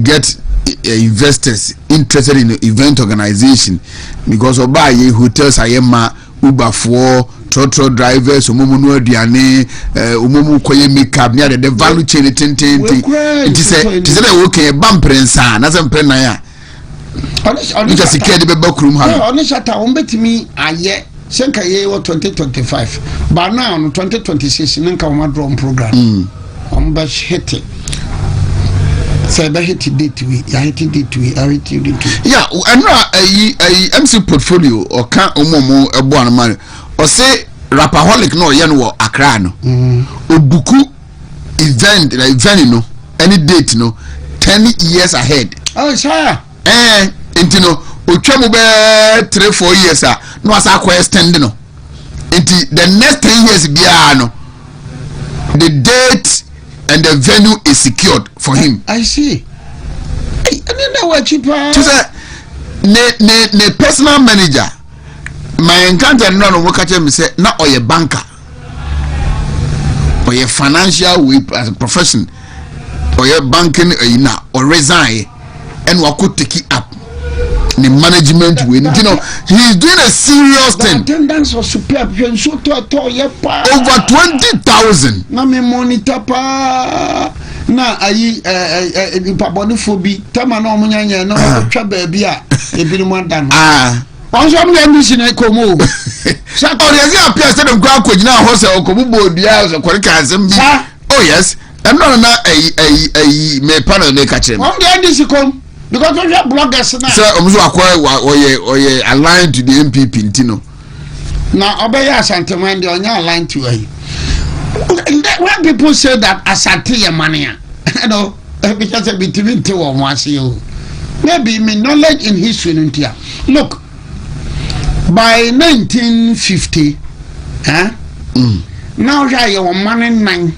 Speaker 2: get investors interested in the event organization because obaye hotels ayema Uber for trotro drivers umumu aduane umumu koye makeup near the value chain it is okay bamprensa na semprenna ya on just secure the backroom ha
Speaker 1: on shata on betimi aye senka ye 2025 but now 2026 nka o madron program on ba hit say ba hit date we ya hit date we
Speaker 2: yeah and MC portfolio or can omomo ebo anama or say rapaholic no ye no Accra no obuku event like event no any date no 10 years ahead
Speaker 1: sir
Speaker 2: intino otwamu be 3-4 years no asa ko extend no inti the next 10 years bia no the date and the venue is secured for him.
Speaker 1: I see. I don't know what cheaper.
Speaker 2: To say, ne personal manager. My encounter no work at him say na oye banker. or your financial whip as a profession, or your banking or resign, and we could take it up. The management win, you know, he's doing a serious thing.
Speaker 1: Attendance was superb. Over
Speaker 2: 20,000.
Speaker 1: Na me monitor pa na ayi pabonophobia. Tama na omunyanya na otwa baabi a ebiru mo dan. Onso am na ndisi na komo.
Speaker 2: Sa ko dey appear say dem kwa akogina ho say okobu bodua so kwere ka asem bi. Oh yes. Em no na me panel make a chem.
Speaker 1: On dey ndisi kom. Because we are bloggers now.
Speaker 2: So, oye aligned to the MPP, Intino.
Speaker 1: Now, obey Asante when they are aligned to a. When people say that Asante your money, you know, because between two or one you, maybe me knowledge in history in here. Look, by 1950, now you are money nine.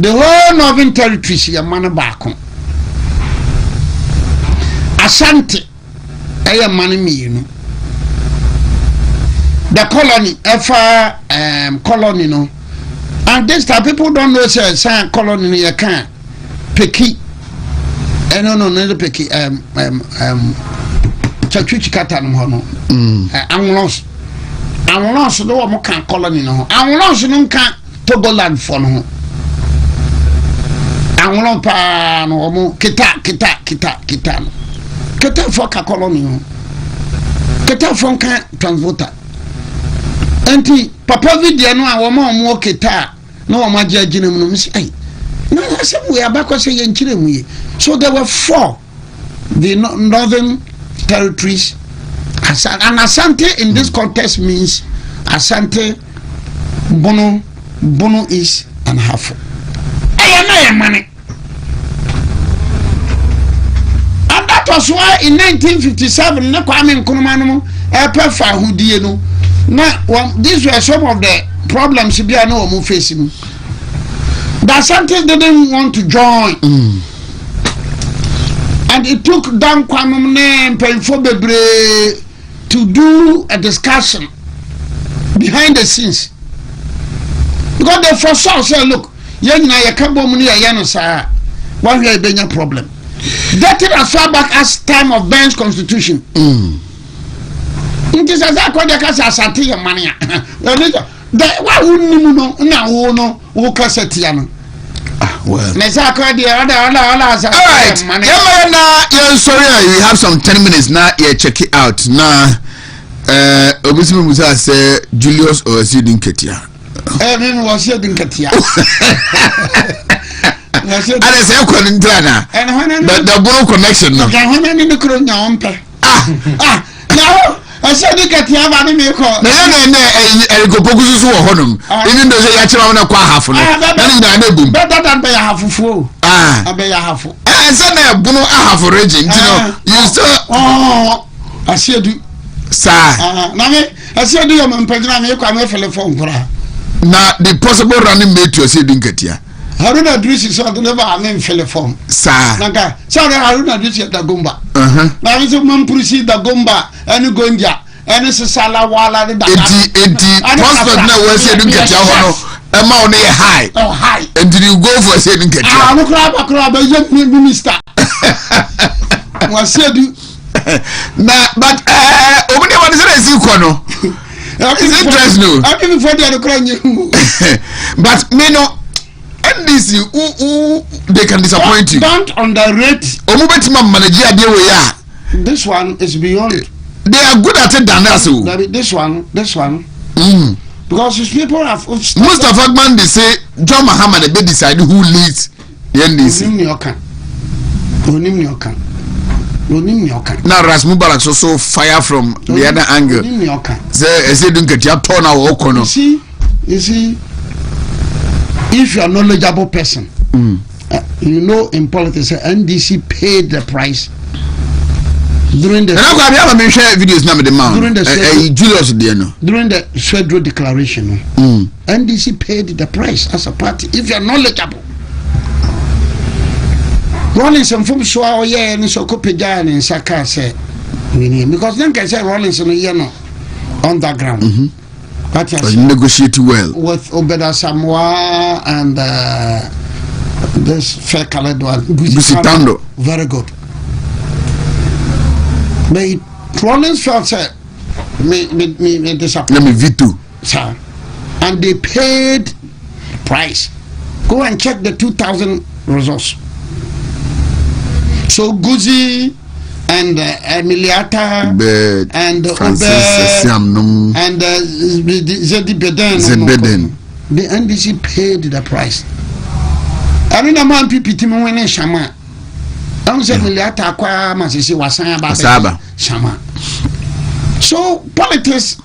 Speaker 1: The whole Northern Territories here, man, back home. Asante, money me, you know. The colony, colony, no. And this time people don't know say colony you can Peki. No, Peki. Chachuchi kata no. Anglons. Anglons no mo kan colony no. Anglons no kan Togoland for no. Anglon pa no mo kita for ka colony no kita for kan transporter enti papa video no a wo mo kita no wo ma jagina mu no msi ai na say we abako say ye nkire mu ye. So there were 4 the Northern Territories. And Asante in this context means Asante, Bono East and Hafo. I money. And that was why in 1957, na Kwame Nkrumah epefa hudie no. Now these were some of the problems we are now facing. The Asante didn't want to join. And it took Dan Kwame name Bebre to do a discussion behind the scenes. Because they foresaw, say, look, you can't go money, one year a problem. That is as far back as time of Ben's constitution. It is as I call the Asante money. Why wouldn't you know now? Who can say Tiano?
Speaker 2: Well,
Speaker 1: all right.
Speaker 2: Sorry, we have some 10 minutes now. Yeah, check it out now. Obiri Musa say Julius or Sidin Ketia.
Speaker 1: Even was Sidin Ketia.
Speaker 2: And I say but the Bono connection no.
Speaker 1: Now I said you get here by me call.
Speaker 2: I go focus on honum. Even though they actually want to half no.
Speaker 1: Better than pay half full. I pay half.
Speaker 2: And so now Bono half region, you know. You still
Speaker 1: I said you
Speaker 2: sir.
Speaker 1: I said you am pregnant me come for the phone.
Speaker 2: Now the possible running mate to say didn't get here.
Speaker 1: Haruna Drisi so to never am fill form.
Speaker 2: Sir.
Speaker 1: Naka. So Haruna Drisi at the Gomba. Now is a Mampusi the Gomba and Gonja and it's a Sala Wala the
Speaker 2: Pastor now was saying get your amount high.
Speaker 1: Oh high.
Speaker 2: And did you go for saying get your
Speaker 1: minister. Was said you
Speaker 2: but only one is a kono. It's interesting.
Speaker 1: I didn't for the
Speaker 2: but me no NDC who they can disappoint you.
Speaker 1: Don't underrate. This one is beyond.
Speaker 2: They are good at it than us.
Speaker 1: This one. Because these people have.
Speaker 2: Most of Agman they say John Mahama they decide who leads the NDC. Now Ras Mubarak also fire from the other angle. Say don't get your turn our corner.
Speaker 1: You see. If you are a knowledgeable person, you know in politics, NDC paid the price during the during the Federal Declaration. NDC paid the price as a party. If you are knowledgeable, Rollins and from Shaw, yeah, and so Copejan and Saka say, because then can say Rollins and no underground. But yes,
Speaker 2: negotiate well
Speaker 1: with Obeda Samoa and this fair colored one,
Speaker 2: Gusitando.
Speaker 1: Very good. But Rollins felt said me disappointed.
Speaker 2: Me V2.
Speaker 1: Sir. And they paid the price. Go and check the 2000 results. So Guzi and Emiliata and
Speaker 2: Francis
Speaker 1: Obed and Zedi Beden. The NDC paid the price. I don't know man people to when Shama. I'm saying Emiliata Aqua Masisi Wasaba Shama. So politics.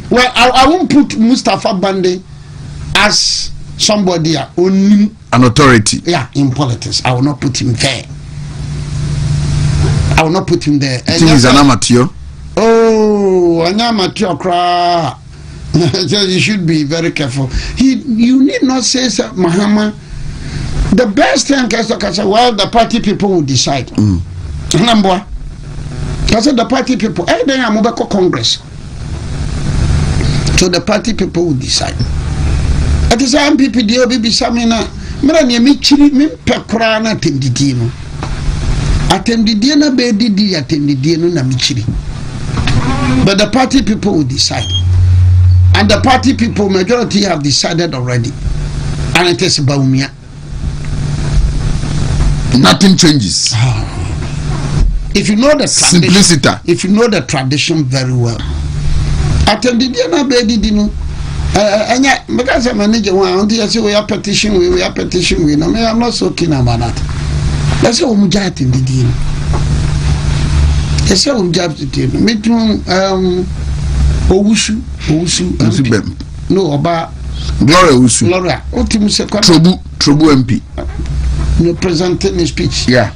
Speaker 1: Well, I won't put Mustafa Bande as somebody on
Speaker 2: an authority.
Speaker 1: Yeah, in politics, I will not put him there. I will not put him there.
Speaker 2: I think he's an amateur.
Speaker 1: Oh, an amateur cry. You should be very careful. You need not say, Mahama. The best thing I say, well, the party people will decide. Number. Because the party people, they are moving to Congress. So the party people will decide. At the same people, they will be samina. Mera mi chiri mi pekura na tendidi no. Atendidi na be didi atendidi no na mi chiri. But the party people will decide. And the party people, majority have decided already. And it is Baumia.
Speaker 2: Nothing changes.
Speaker 1: If you know the tradition,
Speaker 2: simplicity.
Speaker 1: If you know the tradition very well. Atendidi na be didi no. Because I'm manager one, I say we are petition, we are petition, we know. I'm not so keen about that. That's how we judge in the deal. That's how we judge the deal. Me too. Owusu. No, about
Speaker 2: Gloria Owusu.
Speaker 1: Gloria. Ultimate second.
Speaker 2: Trobu MP.
Speaker 1: No, presenting his speech.
Speaker 2: Yeah.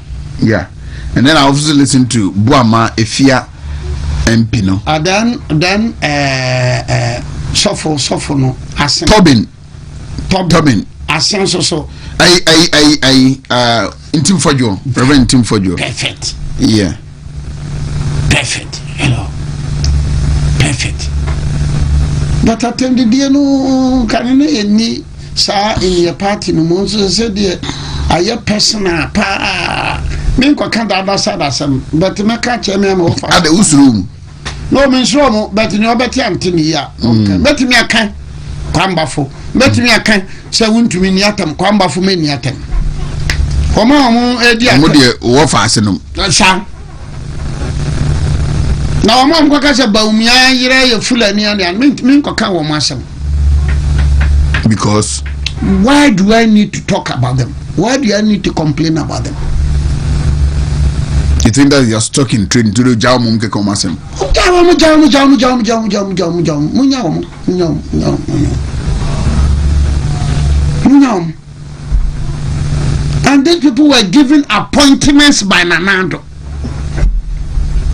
Speaker 2: And then I also listen to Buama Efia MP. No.
Speaker 1: Then Suffer no.
Speaker 2: Tobin.
Speaker 1: Asen so.
Speaker 2: Intim Fojo. Reverend Intim Fojo.
Speaker 1: Perfect.
Speaker 2: Yeah.
Speaker 1: Perfect. Hello. Perfect. But attended the no can any sa in your party no more said dear are your personal pa me kwa kan da side some but me catch me am offer
Speaker 2: at the usroom
Speaker 1: no means wrong but you know better antini ya okay bet me akan kwambafo bet me akan say wontumi ni atam kwambafo me ni atam koma mo edi atam
Speaker 2: mo de wo fa ase no
Speaker 1: sa na wo mo kwa kasa Baumia yire ye fulani and me kwa kan wo masem.
Speaker 2: Because
Speaker 1: why do I need to talk about them? Why do I need to complain about them?
Speaker 2: You think that you're stuck in train to do jaw mumke komasem?
Speaker 1: And these people were given appointments by Nanado.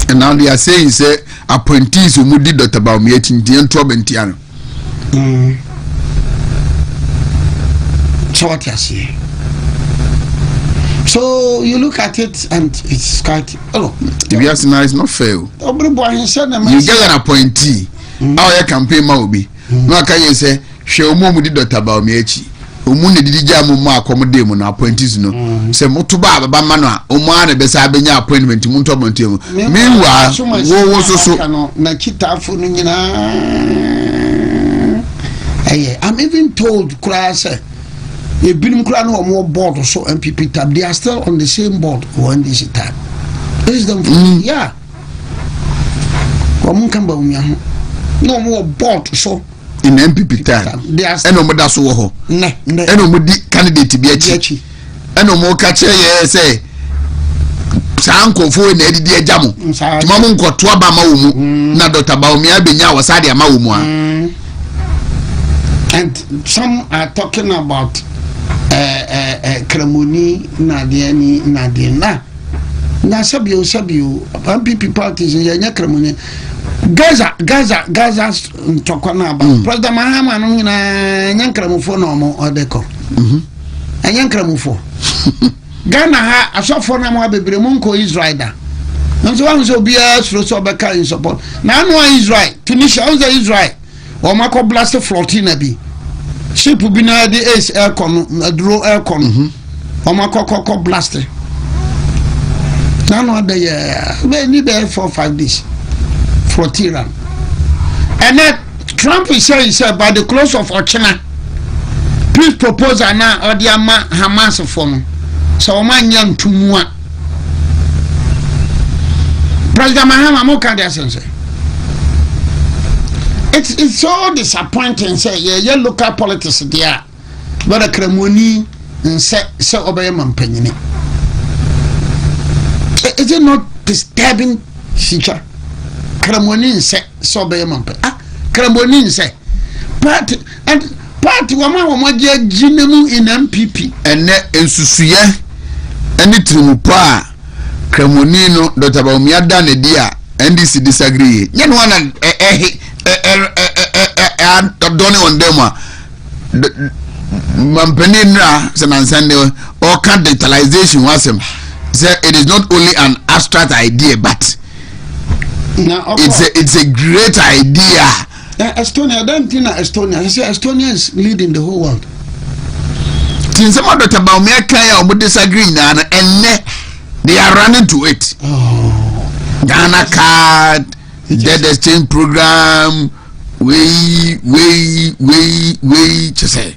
Speaker 2: And now they are saying say appointees who did Dr. Baumia Tintian Trobentiano.
Speaker 1: So what you see? So you look at it and it's quite
Speaker 2: if you ask now it's not fair.
Speaker 1: Boahen said
Speaker 2: you get an appointee. How your campaign ma obi. No can you say she omo did Dr. Baumia chi. Omo ne didi jamu ma accommodate mu na appointees no. Say motoba baba ma no a omo na be say abenya appointment mu to appointee mu. Meanwhile wo so
Speaker 1: na chitafu no nyina. I'm even told say a binom kura no more board or so MPP tab they are still on the same board when this time. Is them yeah. Come kan Baumia no more board so
Speaker 2: in MPP time.
Speaker 1: They are
Speaker 2: no more that so ho. No more candidate be achi. No more catch say sanko fo na edidi ajamu. Timamu nkoto aba ma wo mu na Dr. Baumia benya wasade ama wo mu a.
Speaker 1: And some are talking about Kremoni Nadia na sabio MPP parties in Kremoni Gaza Chokwana President Mahama no na Yankremufo no mo odeko Yankremufo Ghana ha asofo na mo bebre munko Israel da nso wan so bia so beka in support na no Israel Tunisia on Israel o mako blast flotina bi ship bi na the ace air con adro air con o mako blast no the we need there for 5 days flotina. And then Trump is saying by the close of Ochina, please propose now or the Hamas form. So man young to moi. President Mahama Mokanda sense. It's so disappointing. Say yeah local politics there, but a cremoni and say obey man penny. Is it not disturbing feature? Cremoni say so obey man penny. Cremoni say party wama jinemu in MPP
Speaker 2: and ensusuye any trimupa Cremoni no Dr. Baumia dane dia NDC disagree yen one done on them mampenina sanansande or can digitalization was him say it is not only an abstract idea but it's a great idea.
Speaker 1: Estonia, I don't think Estonia. I say Estonia is leading the whole world.
Speaker 2: Since some of the Baumia Kaya would disagree now, and they are running to it.
Speaker 1: Oh,
Speaker 2: Ghana card, dead exchange program, we just say.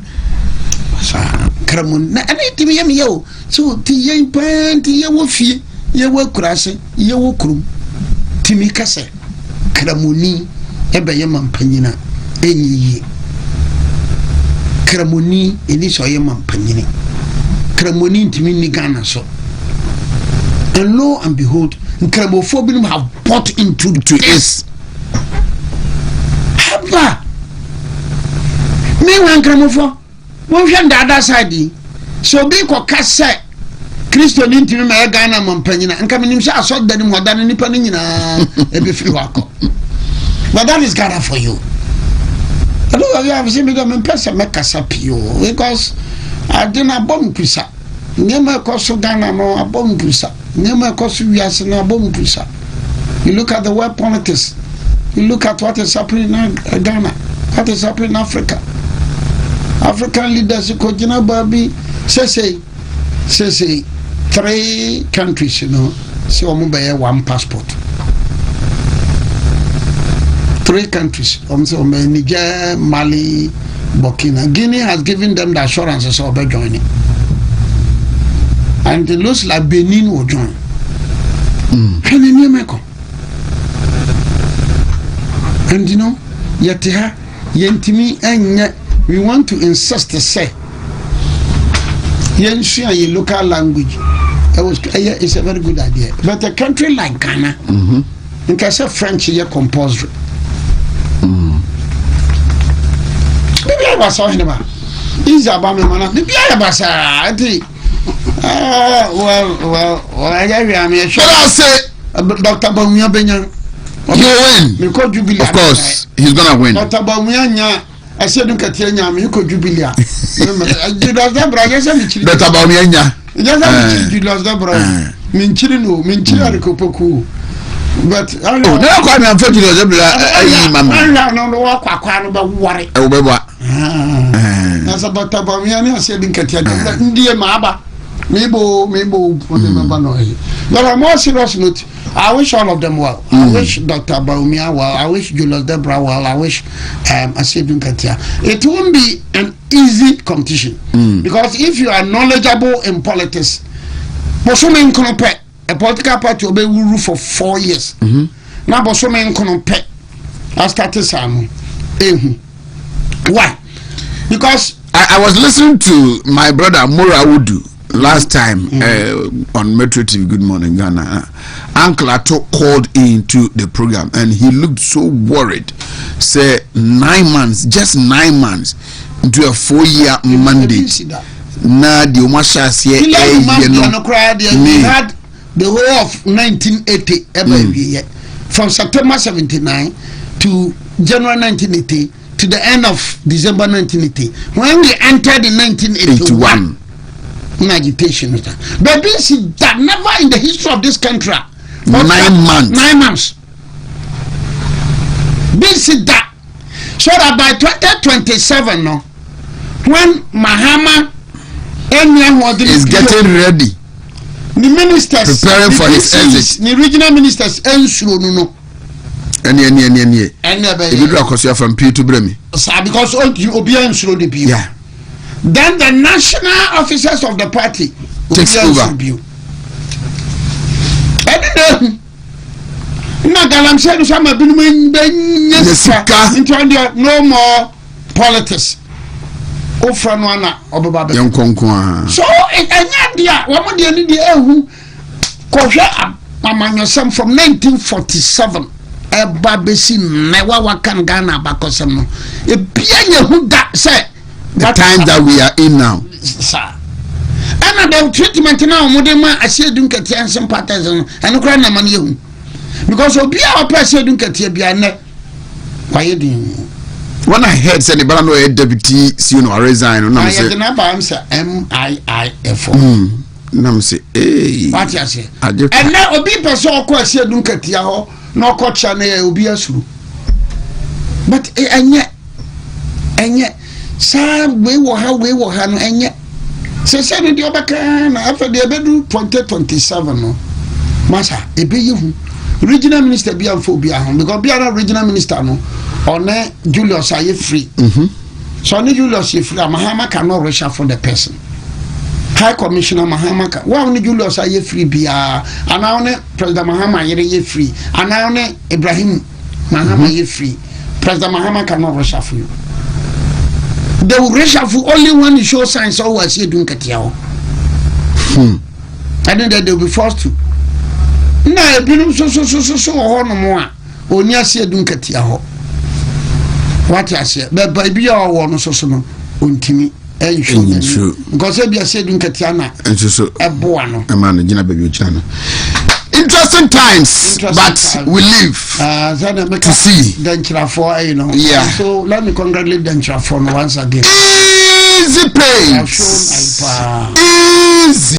Speaker 1: Kramun, I need to be yo. So, Tia Pant, Yawofi, Yawo Krase, Yawo Krum, Timikase, Kramuni. Ebe man panyina enyi Kramoni eni so man panyini Kramoni ntimi ni Ghana so, and lo and behold Kramofobin have bought into this. Haba me wan Kramofo won hwe the other side so be ko kase Kristo ni ntimi ma Ghana man panyina nka menim sha asod dani mo dani nipa ni nyina ebe firi wako. But that is Ghana for you. I don't know if you have seen me go and person make us happy because I didn't bomb pisa. Never cost Ghana no a bomb pisa. Never cost you as a bomb pisa. You look at the world politics. You look at what is happening in Ghana. What is happening in Africa. African leaders, Kojina Babi, say 3 countries, you know, so I'm buy one passport. 3 countries, Niger, Mali, Burkina. Guinea has given them the assurances of joining. And it looks like Benin will join. And you know, Yatiha, Yentimi, and we want to insist to say, Yenshia, your local language. It's a very good idea. But a country like Ghana, in case of French, is compulsory. Maybe I was talking about. Is about me, man. Maybe I was I say, Dr. Baumia Benya.
Speaker 2: You win.
Speaker 1: Because Jubilee.
Speaker 2: Of course, he's gonna win.
Speaker 1: Dr. Baumia, I said, look at Yanya, you could Jubilee.
Speaker 2: Dr. Baumia.
Speaker 1: You lost the brother. Minchino, Minchia, Kopoku. But I
Speaker 2: know. No, quite unfortunately,
Speaker 1: that's about Tabamian. I said in Katia, India Maba, maybe, but I'm more serious note. I wish all of them well. I wish Dr. Baumia well. I wish Julius Debra well. I wish I said in Katia. It won't be an easy competition because if you are knowledgeable in politics, a political party will be rule for 4 years. Now, but so many pay. I started some. Why? Because
Speaker 2: I was listening to my brother Mura Udu last time on Metro TV. Good morning, Ghana. Uncle Ato called into the program and he looked so worried. Say 9 months, just 9 months into a 4-year mandate. Now the Omashas here,
Speaker 1: we had the whole of 1980 every year, from September 79 to January 1980 to the end of December 1980. When we entered in 1981, in agitation, but this is that never in the history of this country.
Speaker 2: 9 months.
Speaker 1: 9 months. This is that. So that by 2027 no, when Mahama
Speaker 2: is getting ready,
Speaker 1: the ministers
Speaker 2: preparing for his exit,
Speaker 1: the regional ministers no.
Speaker 2: And from P to Bremi.
Speaker 1: Because Obi and the people.
Speaker 2: Yeah.
Speaker 1: Then the national officers of the party
Speaker 2: takes over.
Speaker 1: No more politics. So from 1947 Babesi never wakan Ghana bakosem no e bia ye hu da say
Speaker 2: the time that we are in now,
Speaker 1: sir. And the treatment now modema asiedun ketia sympathizers and kra na man ye hu because obi a opasiedun ketia bia ne kwaye din.
Speaker 2: When I heard say the Balano deputy CEO resign, no say
Speaker 1: na ba am say MIIF.
Speaker 2: Nam say eh
Speaker 1: what you say and now obi person okọ asiedun ketia ho no kocha na obi asuru but enye sa we wo ha no enye se no de obaka na afa de bedu 2027 no masa ebeyi hu regional minister bi am for bi ahun because bi ara regional minister no one Julius aye free so ne Julius aye free Mahama cannot reshuffle the person. High Commissioner Mahama ka wa oni Julius aye free bia ana one President Mahama aye free ana one Ibrahim Mahama aye free. President Mahama cannot reshuffle you. They will reshuffle only when you show signs of what you doing katia. And then they will be forced to. Na ebinum so ho no mo a oni ase doing katia ho. What you say? But bia o no so no ontimi. Because if you said in Katiana, and so a boano, a man, Gina baby channel. Interesting times, but we live to see. Dentra for yeah. So let me congratulate Dentra for once again.
Speaker 2: Easy pay. Easy.